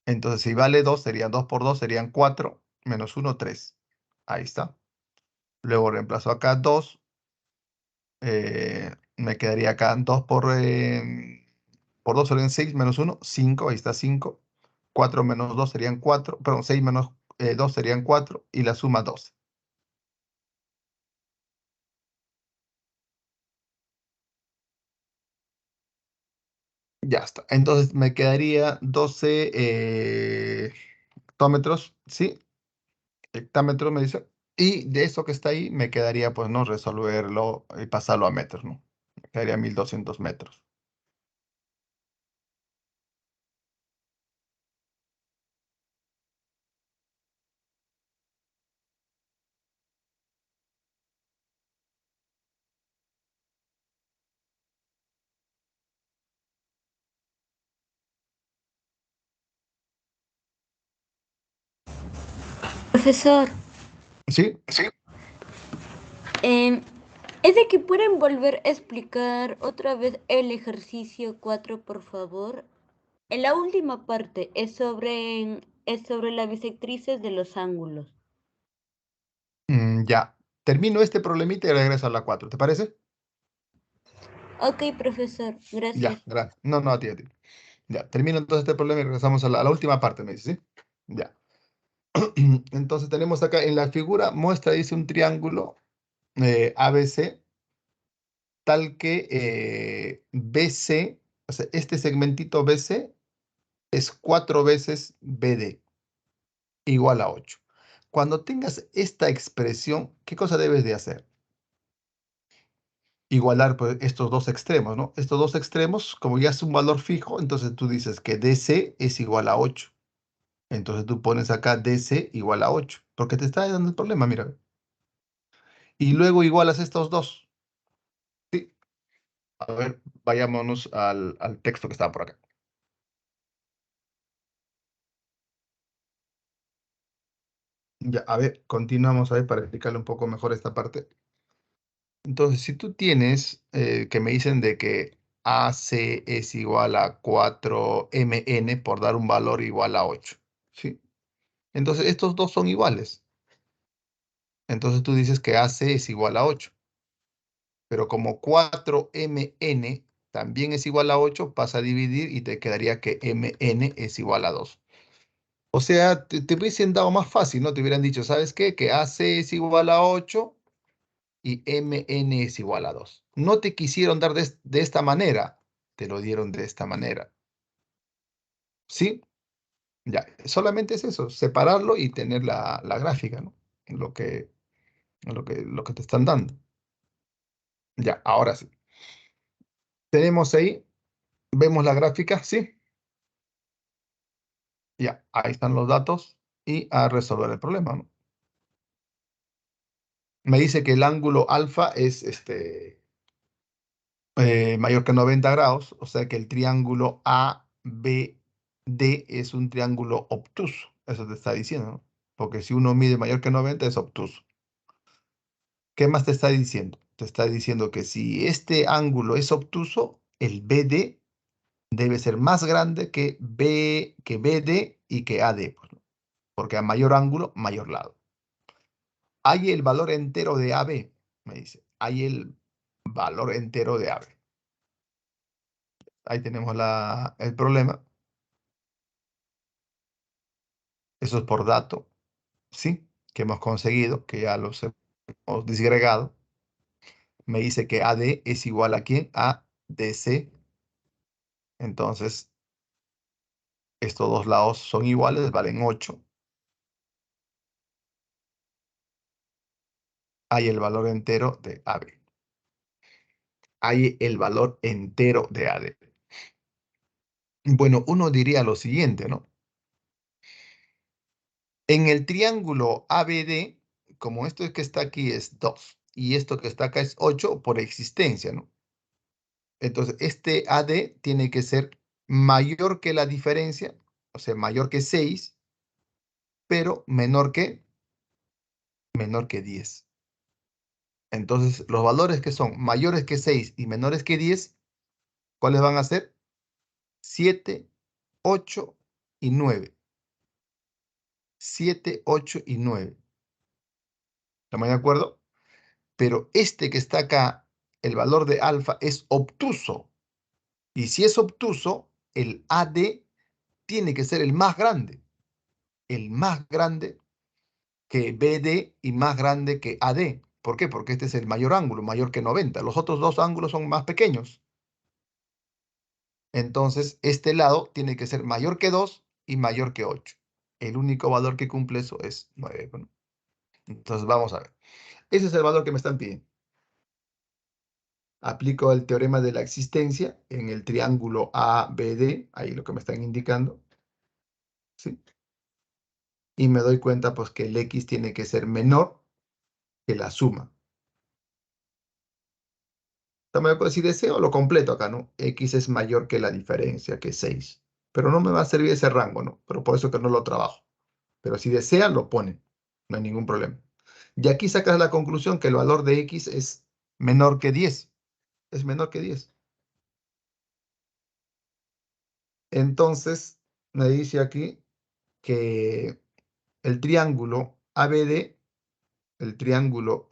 Entonces, si vale 2, serían 2 por 2, serían 4, menos 1, 3. Ahí está. Luego reemplazo acá 2, Me quedaría acá 2 por 2 serían 6 menos 1, 5, ahí está 5. 4 menos 2 serían 4, perdón, 6 menos 2 serían 4 y la suma 12. Ya está. Entonces me quedaría 12 hectómetros, ¿sí? Hectómetros me dice. Y de eso que está ahí me quedaría, pues, no resolverlo y pasarlo a metros, ¿no? Me quedaría 1200 metros. Profesor, ¿Sí? em, ¿es de que pueden volver a explicar otra vez el ejercicio 4, por favor? En la última parte es sobre las bisectrices de los ángulos. Ya. Termino este problemita y regreso a la 4. ¿Te parece? Ok, profesor, Ya, gracias. gracias. No, no, a ti, a ti. Ya, termino entonces este problema y regresamos a la última parte, me dice, ¿sí? Ya. Entonces tenemos acá en la figura, muestra, dice un triángulo ABC, tal que BC, o sea, este segmentito BC es 4 veces BD, igual a 8. Cuando tengas esta expresión, ¿qué cosa debes de hacer? Igualar, pues, estos dos extremos, ¿no? Estos dos extremos, como ya es un valor fijo, entonces tú dices que DC es igual a 8. Entonces tú pones acá DC igual a 8, porque te está dando el problema, mira. Y luego igualas estos dos. Sí. A ver, vayámonos al texto que está por acá. Ya, a ver, continuamos ahí para explicarle un poco mejor esta parte. Entonces, si tú tienes que me dicen de que AC es igual a 4MN por dar un valor igual a 8, ¿sí? Entonces, estos dos son iguales. Entonces tú dices que AC es igual a 8. Pero como 4MN también es igual a 8, pasa a dividir y te quedaría que MN es igual a 2. O sea, te hubiesen dado más fácil, ¿no? Te hubieran dicho, ¿sabes qué? Que AC es igual a 8 y MN es igual a 2. No te quisieron dar de esta manera, te lo dieron de esta manera. ¿Sí? Ya, solamente es eso, separarlo y tener la gráfica, ¿no? Lo que, lo que te están dando. Ya, ahora sí. Tenemos ahí, vemos la gráfica, ¿sí? Ya, ahí están los datos y a resolver el problema, ¿no? Me dice que el ángulo alfa es mayor que 90 grados, o sea que el triángulo ABD es un triángulo obtuso. Eso te está diciendo, ¿no? Porque si uno mide mayor que 90 es obtuso. ¿Qué más te está diciendo? Te está diciendo que si este ángulo es obtuso, el BD debe ser más grande que BD y que AD, pues, ¿no? Porque a mayor ángulo, mayor lado. Hay el valor entero de AB, me dice. Hay el valor entero de AB. Ahí tenemos el problema. Eso es por dato, ¿sí? Que hemos conseguido, que ya los hemos disgregado. Me dice que AD es igual a ¿quién? A DC. Entonces, estos dos lados son iguales, valen 8. Hay el valor entero de AB. Hay el valor entero de AD. Bueno, uno diría lo siguiente, ¿no? En el triángulo ABD, como esto que está aquí es 2 y esto que está acá es 8 por existencia, ¿no? Entonces, este AD tiene que ser mayor que la diferencia, o sea, mayor que 6, pero menor que 10. Entonces, los valores que son mayores que 6 y menores que 10, ¿cuáles van a ser? 7, 8 y 9. 7, 8 y 9. ¿Estamos de acuerdo? Pero este que está acá, el valor de alfa es obtuso. Y si es obtuso, el AD tiene que ser el más grande. El más grande que BD y más grande que AD. ¿Por qué? Porque este es el mayor ángulo, mayor que 90. Los otros dos ángulos son más pequeños. Entonces, este lado tiene que ser mayor que 2 y mayor que 8. El único valor que cumple eso es 9. Bueno, entonces, vamos a ver. Ese es el valor que me están pidiendo. Aplico el teorema de la existencia en el triángulo ABD, ahí lo que me están indicando, ¿sí? Y me doy cuenta pues que el X tiene que ser menor que la suma. También pues, si deseo lo completo acá, ¿no? X es mayor que la diferencia, que es 6. Pero no me va a servir ese rango, ¿no? Pero por eso que no lo trabajo. Pero si desean, lo ponen. No hay ningún problema. Y aquí sacas la conclusión que el valor de X es menor que 10. Es menor que 10. Entonces, me dice aquí que el triángulo ABD, en el triángulo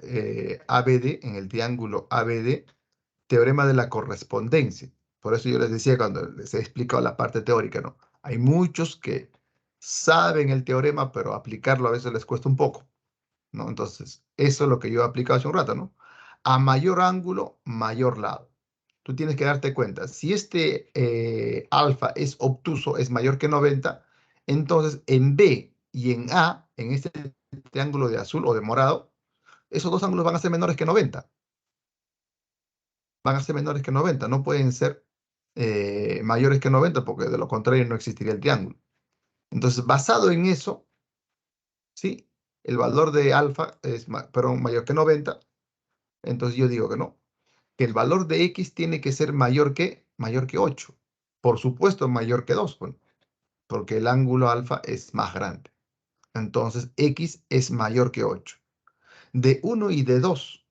ABD, teorema de la correspondencia. Por eso yo les decía cuando les he explicado la parte teórica, ¿no? Hay muchos que saben el teorema, pero aplicarlo a veces les cuesta un poco, ¿no? Entonces, eso es lo que yo he aplicado hace un rato, ¿no? A mayor ángulo, mayor lado. Tú tienes que darte cuenta, si este alfa es obtuso, es mayor que 90, entonces en B y en A, en este triángulo de azul o de morado, esos dos ángulos van a ser menores que 90. Van a ser menores que 90, no pueden ser mayores que 90 porque de lo contrario no existiría el triángulo. Entonces, basado en eso, ¿sí? El valor de alfa es mayor que 90, entonces yo digo que no, que el valor de X tiene que ser mayor que 8. Por supuesto, mayor que 2, bueno, porque el ángulo alfa es más grande. Entonces, X es mayor que 8. De 1 y de 2,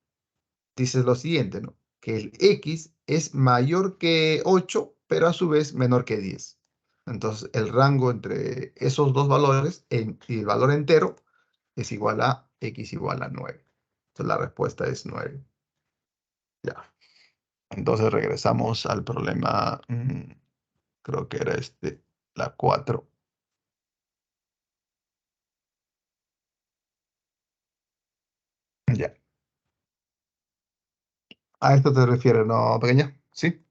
dices lo siguiente, ¿no? Que el X es mayor que 8, pero a su vez menor que 10. Entonces, el rango entre esos dos valores y el valor entero es igual a X igual a 9. Entonces, la respuesta es 9. Ya. Entonces, regresamos al problema, creo que era la 4. Ya. ¿A esto te refieres, no, pequeña? ¿Sí?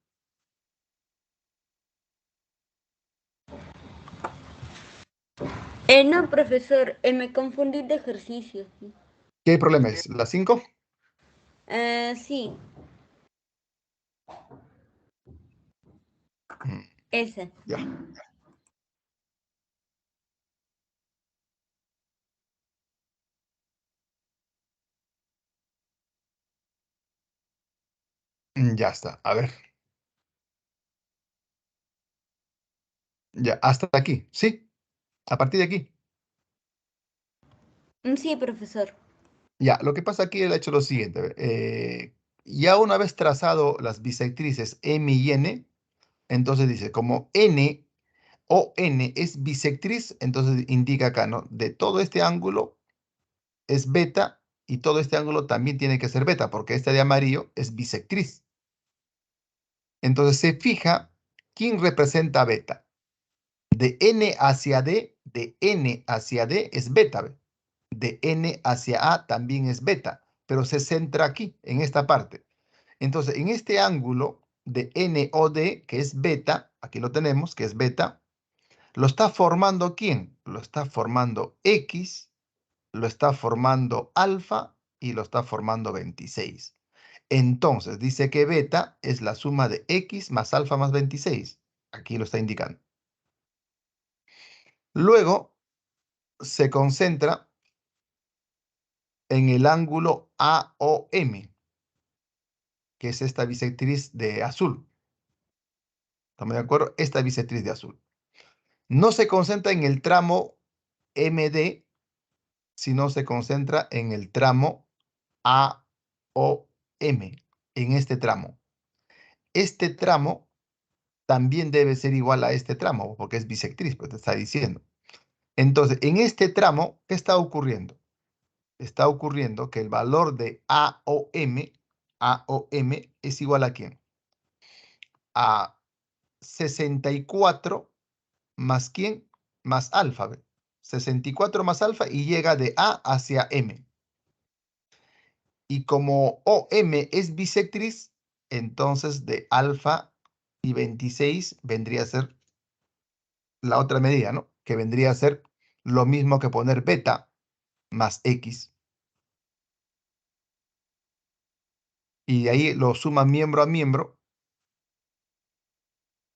No, profesor, me confundí de ejercicio. ¿Qué problema es? ¿La 5? Sí, esa. Ya. Ya está. A ver. Ya, hasta aquí. ¿Sí? A partir de aquí. Sí, profesor. Ya, lo que pasa aquí, él ha hecho lo siguiente. Ya una vez trazado las bisectrices M y N, entonces dice, como N o N es bisectriz, entonces indica acá, ¿no? De todo este ángulo es beta y todo este ángulo también tiene que ser beta, porque este de amarillo es bisectriz. Entonces se fija quién representa beta. De N hacia D, de N hacia D es beta. ¿Ve? De N hacia A también es beta, pero se centra aquí, en esta parte. Entonces, en este ángulo de NOD, que es beta, aquí lo tenemos, que es beta, ¿lo está formando quién? Lo está formando X, lo está formando alfa y lo está formando 26. Entonces, dice que beta es la suma de X más alfa más 26. Aquí lo está indicando. Luego, se concentra en el ángulo AOM, que es esta bisectriz de azul. ¿Estamos de acuerdo? Esta bisectriz de azul. No se concentra en el tramo MD, sino se concentra en el tramo AOM, en este tramo. Este tramo también debe ser igual a este tramo, porque es bisectriz, pues te está diciendo. Entonces, en este tramo, ¿qué está ocurriendo? Está ocurriendo que el valor de AOM AOM es igual ¿a quién? A 64 más quién, más alfa. ¿Ve? 64 más alfa y llega de A hacia M. Y como OM es bisectriz, entonces de alfa y 26 vendría a ser la otra medida, ¿no? Que vendría a ser lo mismo que poner beta más X. Y de ahí lo suma miembro a miembro.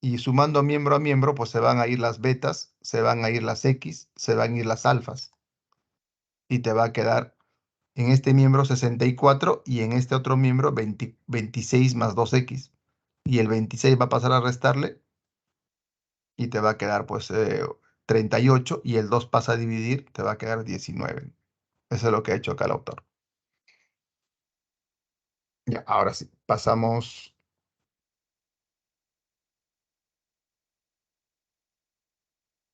Y sumando miembro a miembro, pues se van a ir las betas, se van a ir las X, se van a ir las alfas. Y te va a quedar en este miembro 64 y en este otro miembro 26 más 2X. Y el 26 va a pasar a restarle y te va a quedar pues 38 y el 2 pasa a dividir, te va a quedar 19. Eso es lo que ha hecho acá el autor. Ya, ahora sí, pasamos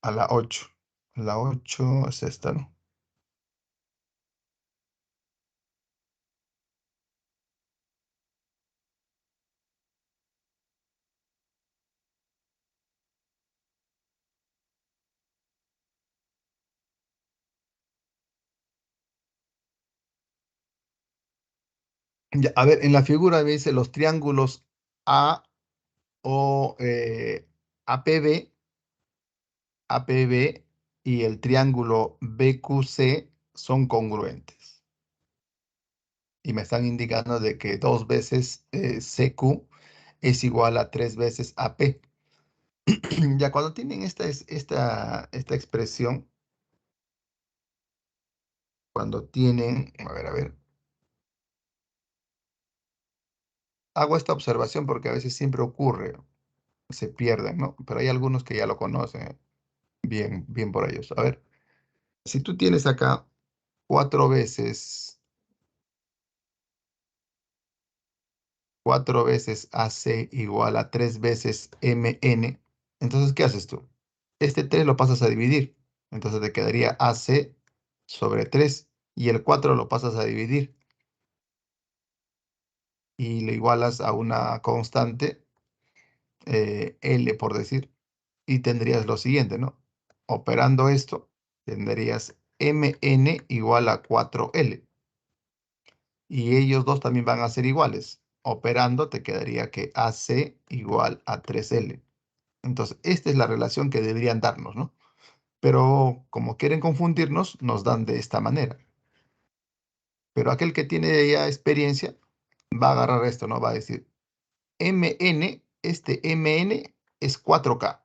a la 8. La 8 es esta, ¿no? Ya, a ver, en la figura me dice los triángulos A o APB, APB y el triángulo BQC son congruentes. Y me están indicando de que 2 veces CQ es igual a 3 veces AP. Ya cuando tienen esta expresión, cuando tienen, a ver, hago esta observación porque a veces siempre ocurre, se pierden, ¿no? Pero hay algunos que ya lo conocen, bien, bien por ellos. A ver, si tú tienes acá 4 veces 4 veces AC igual a 3 veces MN. Entonces, ¿qué haces tú? Este 3 lo pasas a dividir. Entonces te quedaría AC sobre 3 y el 4 lo pasas a dividir y lo igualas a una constante, L por decir, y tendrías lo siguiente, ¿no? Operando esto, tendrías MN igual a 4L y ellos dos también van a ser iguales. Operando te quedaría que AC igual a 3L. Entonces, esta es la relación que deberían darnos, ¿no? Pero como quieren confundirnos, nos dan de esta manera. Pero aquel que tiene ya experiencia va a agarrar esto, ¿no? Va a decir, MN, este MN es 4K.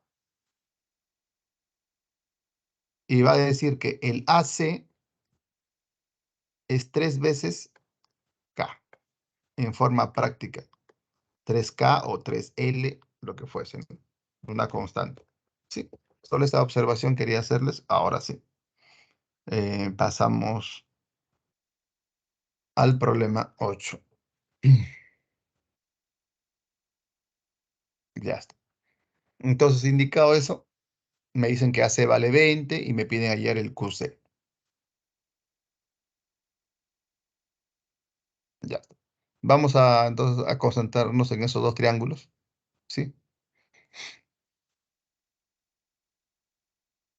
Y va a decir que el AC es 3 veces K en forma práctica. 3K o 3L, lo que fuese, ¿no? Una constante. Sí, solo esta observación quería hacerles. Ahora sí. Pasamos al problema 8. Ya está. Entonces, indicado eso, me dicen que AC vale 20 y me piden hallar el QC. Ya está. Vamos a entonces a concentrarnos en esos dos triángulos, ¿sí?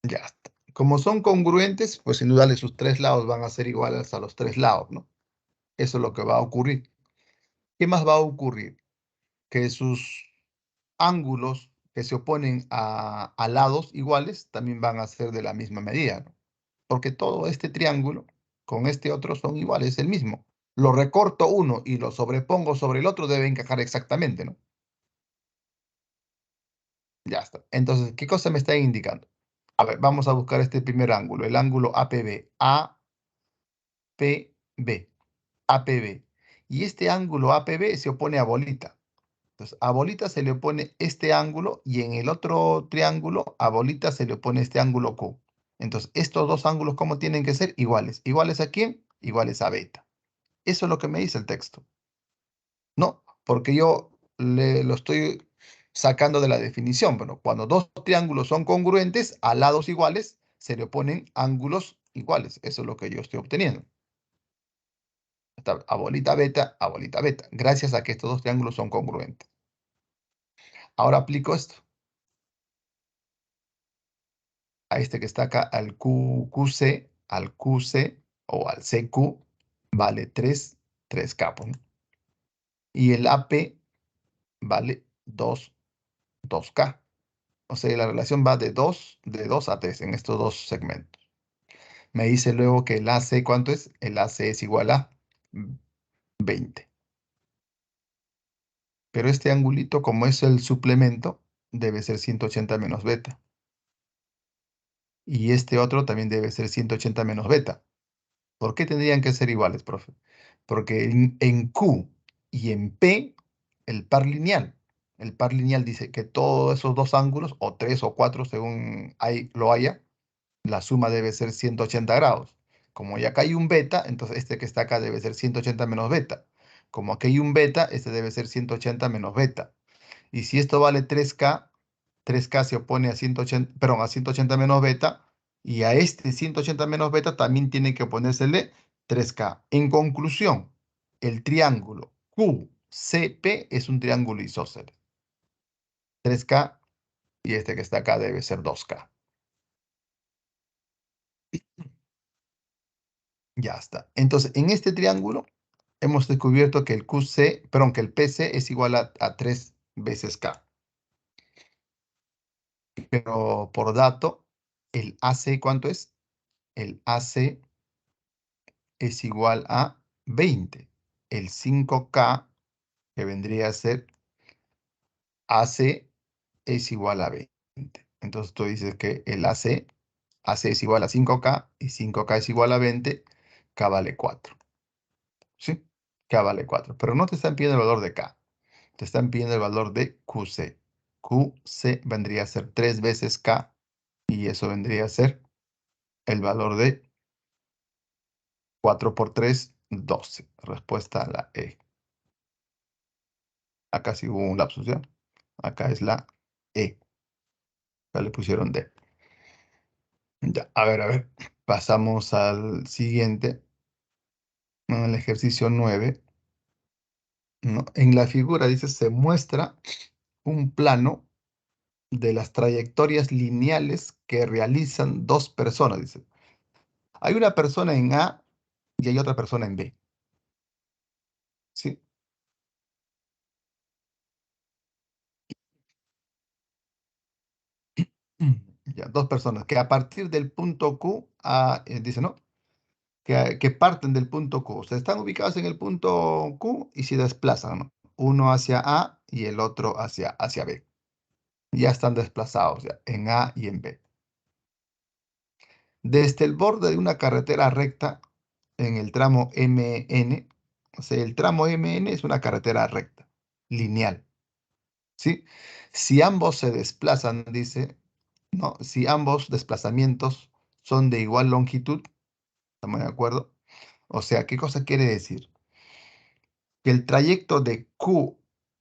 Ya está. Como son congruentes, pues sin duda sus tres lados van a ser iguales a los tres lados, ¿no? Eso es lo que va a ocurrir. ¿Qué más va a ocurrir? Que sus ángulos que se oponen a lados iguales también van a ser de la misma medida, ¿no? Porque todo este triángulo con este otro son iguales, el mismo. Lo recorto uno y lo sobrepongo sobre el otro, debe encajar exactamente, ¿no? Ya está. Entonces, ¿qué cosa me está indicando? A ver, vamos a buscar este primer ángulo, el ángulo APB. APB. APB. Y este ángulo APB se opone a bolita. Entonces, a bolita se le opone este ángulo y en el otro triángulo, a bolita se le opone este ángulo Q. Entonces, estos dos ángulos, ¿cómo tienen que ser? Iguales. ¿Iguales a quién? Iguales a beta. Eso es lo que me dice el texto. No, porque yo lo estoy sacando de la definición. Bueno, cuando dos triángulos son congruentes a lados iguales, se le oponen ángulos iguales. Eso es lo que yo estoy obteniendo. A bolita beta, a bolita beta, gracias a que estos dos triángulos son congruentes. Ahora aplico esto. A este que está acá, al QC, al QC o al CQ, vale 3 capos, ¿no? Y el AP vale 2K. O sea, la relación va de 2 a 3 en estos dos segmentos. Me dice luego que el AC, ¿cuánto es? El AC es igual a 20. Pero este angulito, como es el suplemento, debe ser 180 menos beta. Y este otro también debe ser 180 menos beta. ¿Por qué tendrían que ser iguales, profe? Porque en Q y en P, el par lineal dice que todos esos dos ángulos, o 3 o 4 según lo haya, la suma debe ser 180 grados. Como ya acá hay un beta, entonces este que está acá debe ser 180 menos beta. Como aquí hay un beta, este debe ser 180 menos beta. Y si esto vale 3K, 3K se opone a 180, perdón, a 180 menos beta, y a este 180 menos beta también tiene que oponérsele 3K. En conclusión, el triángulo QCP es un triángulo isósceles. 3K y este que está acá debe ser 2K. Ya está. Entonces, en este triángulo hemos descubierto que el QC, perdón, que el PC es igual a 3 veces K. Pero por dato, el AC, ¿cuánto es? El AC es igual a 20. El 5K, que vendría a ser AC, es igual a 20. Entonces tú dices que el AC es igual a 5K y 5K es igual a 20, K vale 4. ¿Sí? K vale 4. Pero no te están pidiendo el valor de K, te están pidiendo el valor de QC. QC vendría a ser 3 veces K y eso vendría a ser el valor de 4 por 3, 12. Respuesta a la E. Acá sí hubo un lapsus, ¿ya? Acá es la E. Acá le pusieron D. Ya, a ver. Pasamos al siguiente. El ejercicio 9. ¿No? En la figura dice, se muestra un plano de las trayectorias lineales que realizan dos personas, dice. Hay una persona en A y hay otra persona en B. ¿Sí? Ya, dos personas que a partir del punto Q, dice, ¿no? Que parten del punto Q. O sea, están ubicados en el punto Q y se desplazan, ¿no? Uno hacia A y el otro hacia B. Ya están desplazados ya, en A y en B. Desde el borde de una carretera recta en el tramo MN, o sea, el tramo MN es una carretera recta, lineal, ¿sí? Si ambos se desplazan, dice, ¿no? Si ambos desplazamientos son de igual longitud, ¿estamos de acuerdo? O sea, ¿qué cosa quiere decir? Que el trayecto de Q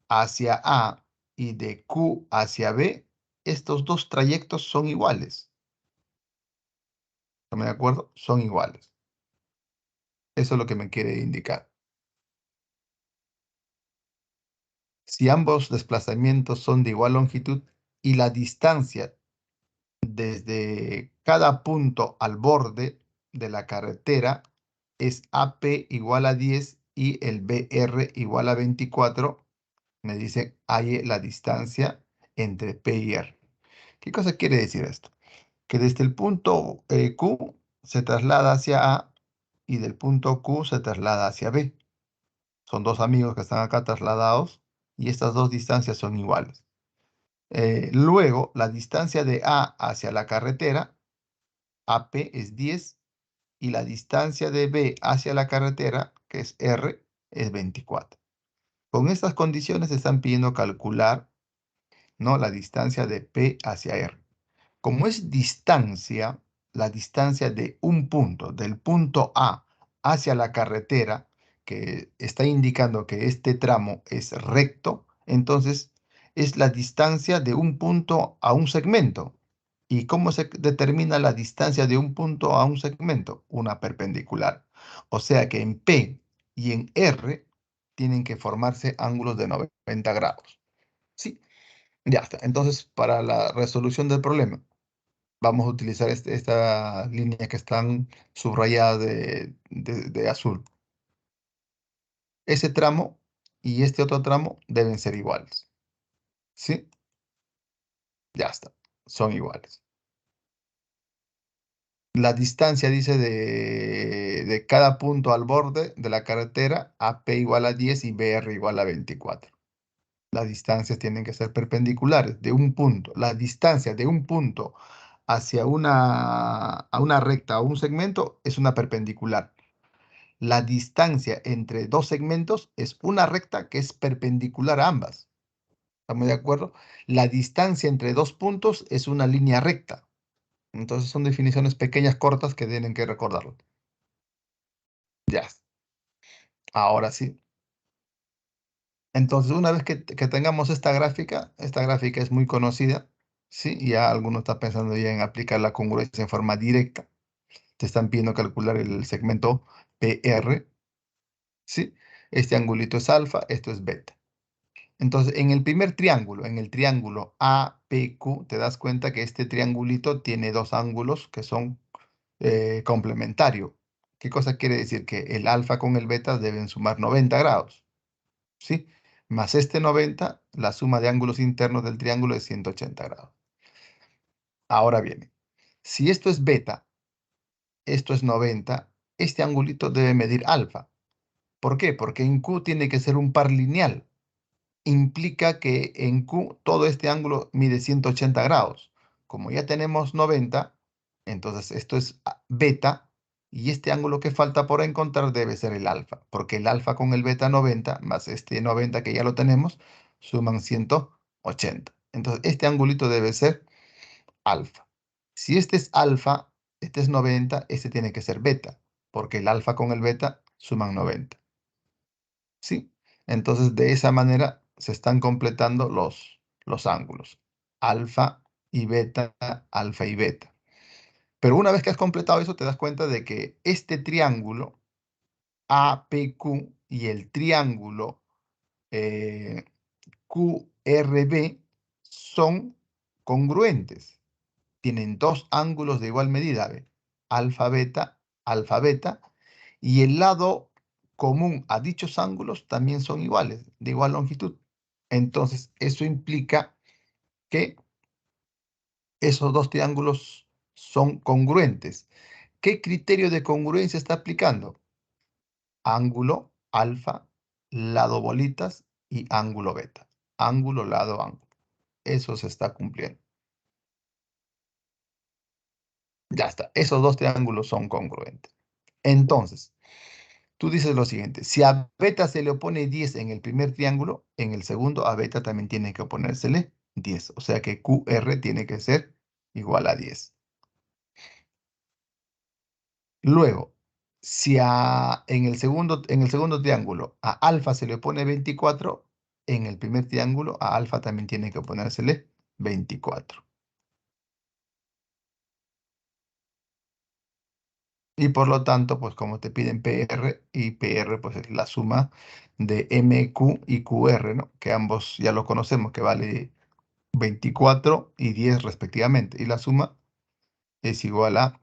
hacia A y de Q hacia B, estos dos trayectos son iguales. ¿Estamos de acuerdo? Son iguales. Eso es lo que me quiere indicar. Si ambos desplazamientos son de igual longitud y la distancia desde cada punto al borde de la carretera es AP igual a 10 y el BR igual a 24, me dice hay la distancia entre P y R. ¿Qué cosa quiere decir esto? Que desde el punto Q se traslada hacia A y del punto Q se traslada hacia B. Son dos amigos que están acá trasladados y estas dos distancias son iguales. Luego, la distancia de A hacia la carretera, AP es 10, y la distancia de B hacia la carretera, que es R, es 24. Con estas condiciones se están pidiendo calcular, ¿no?, la distancia de P hacia R. Como es distancia, la distancia de un punto, del punto A hacia la carretera, que está indicando que este tramo es recto, entonces es la distancia de un punto a un segmento. ¿Y cómo se determina la distancia de un punto a un segmento? Una perpendicular. O sea que en P y en R tienen que formarse ángulos de 90 grados. Sí, ya está. Entonces, para la resolución del problema, vamos a utilizar esta línea que están subrayadas de azul. Ese tramo y este otro tramo deben ser iguales. ¿Sí? Ya está. Son iguales. La distancia, dice, de cada punto al borde de la carretera, AP igual a 10 y BR igual a 24. Las distancias tienen que ser perpendiculares de un punto. La distancia de un punto hacia a una recta o un segmento es una perpendicular. La distancia entre dos segmentos es una recta que es perpendicular a ambas. ¿Estamos de acuerdo? La distancia entre dos puntos es una línea recta. Entonces son definiciones pequeñas, cortas que tienen que recordarlo. Ya. Ahora sí. Entonces, una vez que tengamos esta gráfica es muy conocida, ¿sí? Ya alguno está pensando ya en aplicar la congruencia en forma directa. Te están pidiendo calcular el segmento PR, ¿sí? Este angulito es alfa, esto es beta. Entonces, en el primer triángulo, en el triángulo APQ, te das cuenta que este triangulito tiene dos ángulos que son complementarios. ¿Qué cosa quiere decir? Que el alfa con el beta deben sumar 90 grados. ¿Sí? Más este 90, la suma de ángulos internos del triángulo es 180 grados. Ahora viene, si esto es beta, esto es 90, este angulito debe medir alfa. ¿Por qué? Porque en Q tiene que ser un par lineal. Implica que en Q todo este ángulo mide 180 grados. Como ya tenemos 90, entonces esto es beta y este ángulo que falta por encontrar debe ser el alfa, porque el alfa con el beta 90 más este 90 que ya lo tenemos suman 180. Entonces este angulito debe ser alfa. Si este es alfa, este es 90, este tiene que ser beta, porque el alfa con el beta suman 90. ¿Sí? Entonces, de esa manera se están completando los ángulos. Alfa y beta, alfa y beta. Pero una vez que has completado eso, te das cuenta de que este triángulo APQ y el triángulo eh, QRB son congruentes. Tienen dos ángulos de igual medida, ¿ve? Alfa, beta, y el lado común a dichos ángulos también son iguales, de igual longitud. Entonces, eso implica que esos dos triángulos son congruentes. ¿Qué criterio de congruencia está aplicando? Ángulo alfa, lado bolitas y ángulo beta. Ángulo, lado, ángulo. Eso se está cumpliendo. Ya está. Esos dos triángulos son congruentes. Entonces, tú dices lo siguiente, si a beta se le opone 10 en el primer triángulo, en el segundo a beta también tiene que oponérsele 10. O sea que QR tiene que ser igual a 10. Luego, si en el segundo triángulo a alfa se le opone 24, en el primer triángulo a alfa también tiene que oponérsele 24. Y por lo tanto, pues como te piden PR, y PR pues es la suma de MQ y QR, ¿no? Que ambos ya lo conocemos, que vale 24 y 10 respectivamente. Y la suma es igual a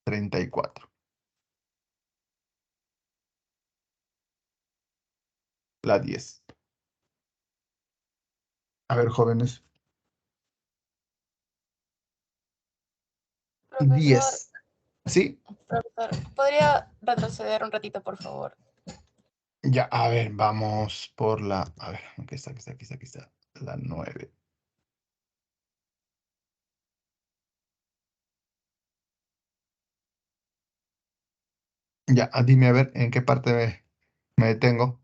34. La 10. A ver, jóvenes. Profesor, 10. ¿Sí? profesor, ¿podría retroceder un ratito, por favor? Ya, a ver, vamos por la... A ver, aquí está, aquí está, aquí está, aquí está. La 9. Ya, dime a ver en qué parte me detengo.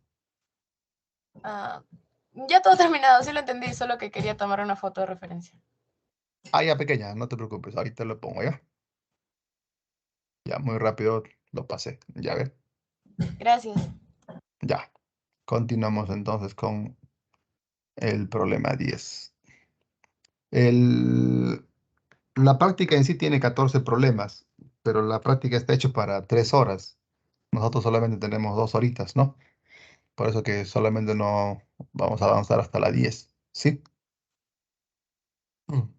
Ah, ya todo terminado, sí lo entendí, solo que quería tomar una foto de referencia. Ah, ya, pequeña, no te preocupes, ahorita lo pongo ya. Ya, muy rápido lo pasé. Ya, ver. Gracias. Ya. Continuamos entonces con el problema 10. La práctica en sí tiene 14 problemas, pero la práctica está hecha para 3 horas. Nosotros solamente tenemos 2 horitas, ¿no? Por eso que solamente no vamos a avanzar hasta la 10, ¿sí? Mm.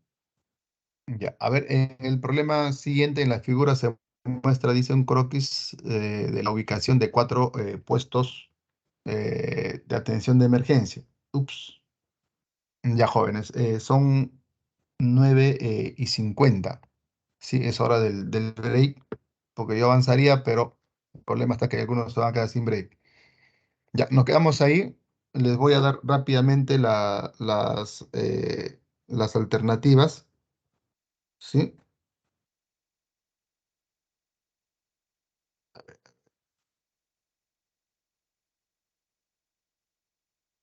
Ya, a ver, en el problema siguiente en la figura se muestra, dice un croquis de la ubicación de 4 puestos de atención de emergencia. Ups, ya jóvenes, son 9:50. Sí, es hora del break, porque yo avanzaría, pero el problema está que algunos se van a quedar sin break. Ya, nos quedamos ahí. Les voy a dar rápidamente las alternativas. ¿Sí?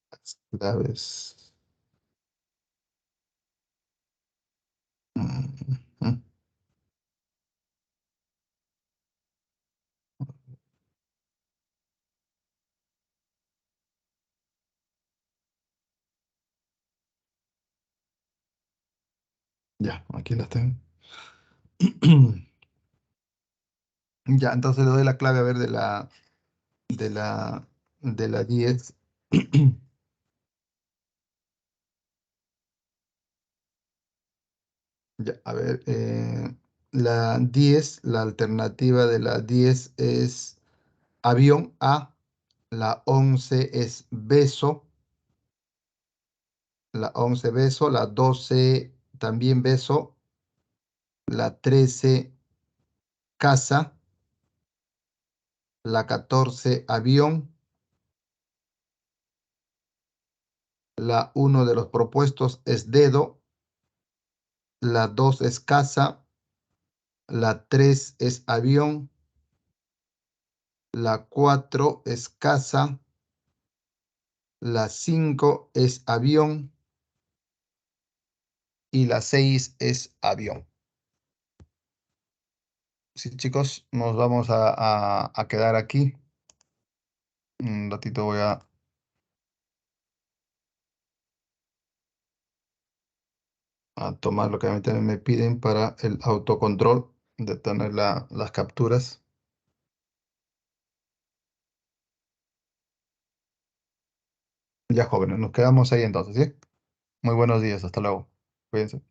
Las claves. Ujú. Ya, aquí las tengo. Ya, entonces le doy la clave a ver de la, de la 10. Ya, a ver, la 10, la alternativa de la 10 es avión A, la 11 es beso, la 11 beso, la 12 también beso, la 13 casa, la 14 avión, la uno de los propuestos es dedo, la 2 es casa, la 3 es avión, la 4 es casa, la 5 es avión y la 6 es avión. Sí, chicos, nos vamos a quedar aquí. Un ratito voy a tomar lo que a mí también me piden para el autocontrol de tener las capturas. Ya jóvenes, nos quedamos ahí entonces, ¿sí? Muy buenos días, hasta luego. Cuídense.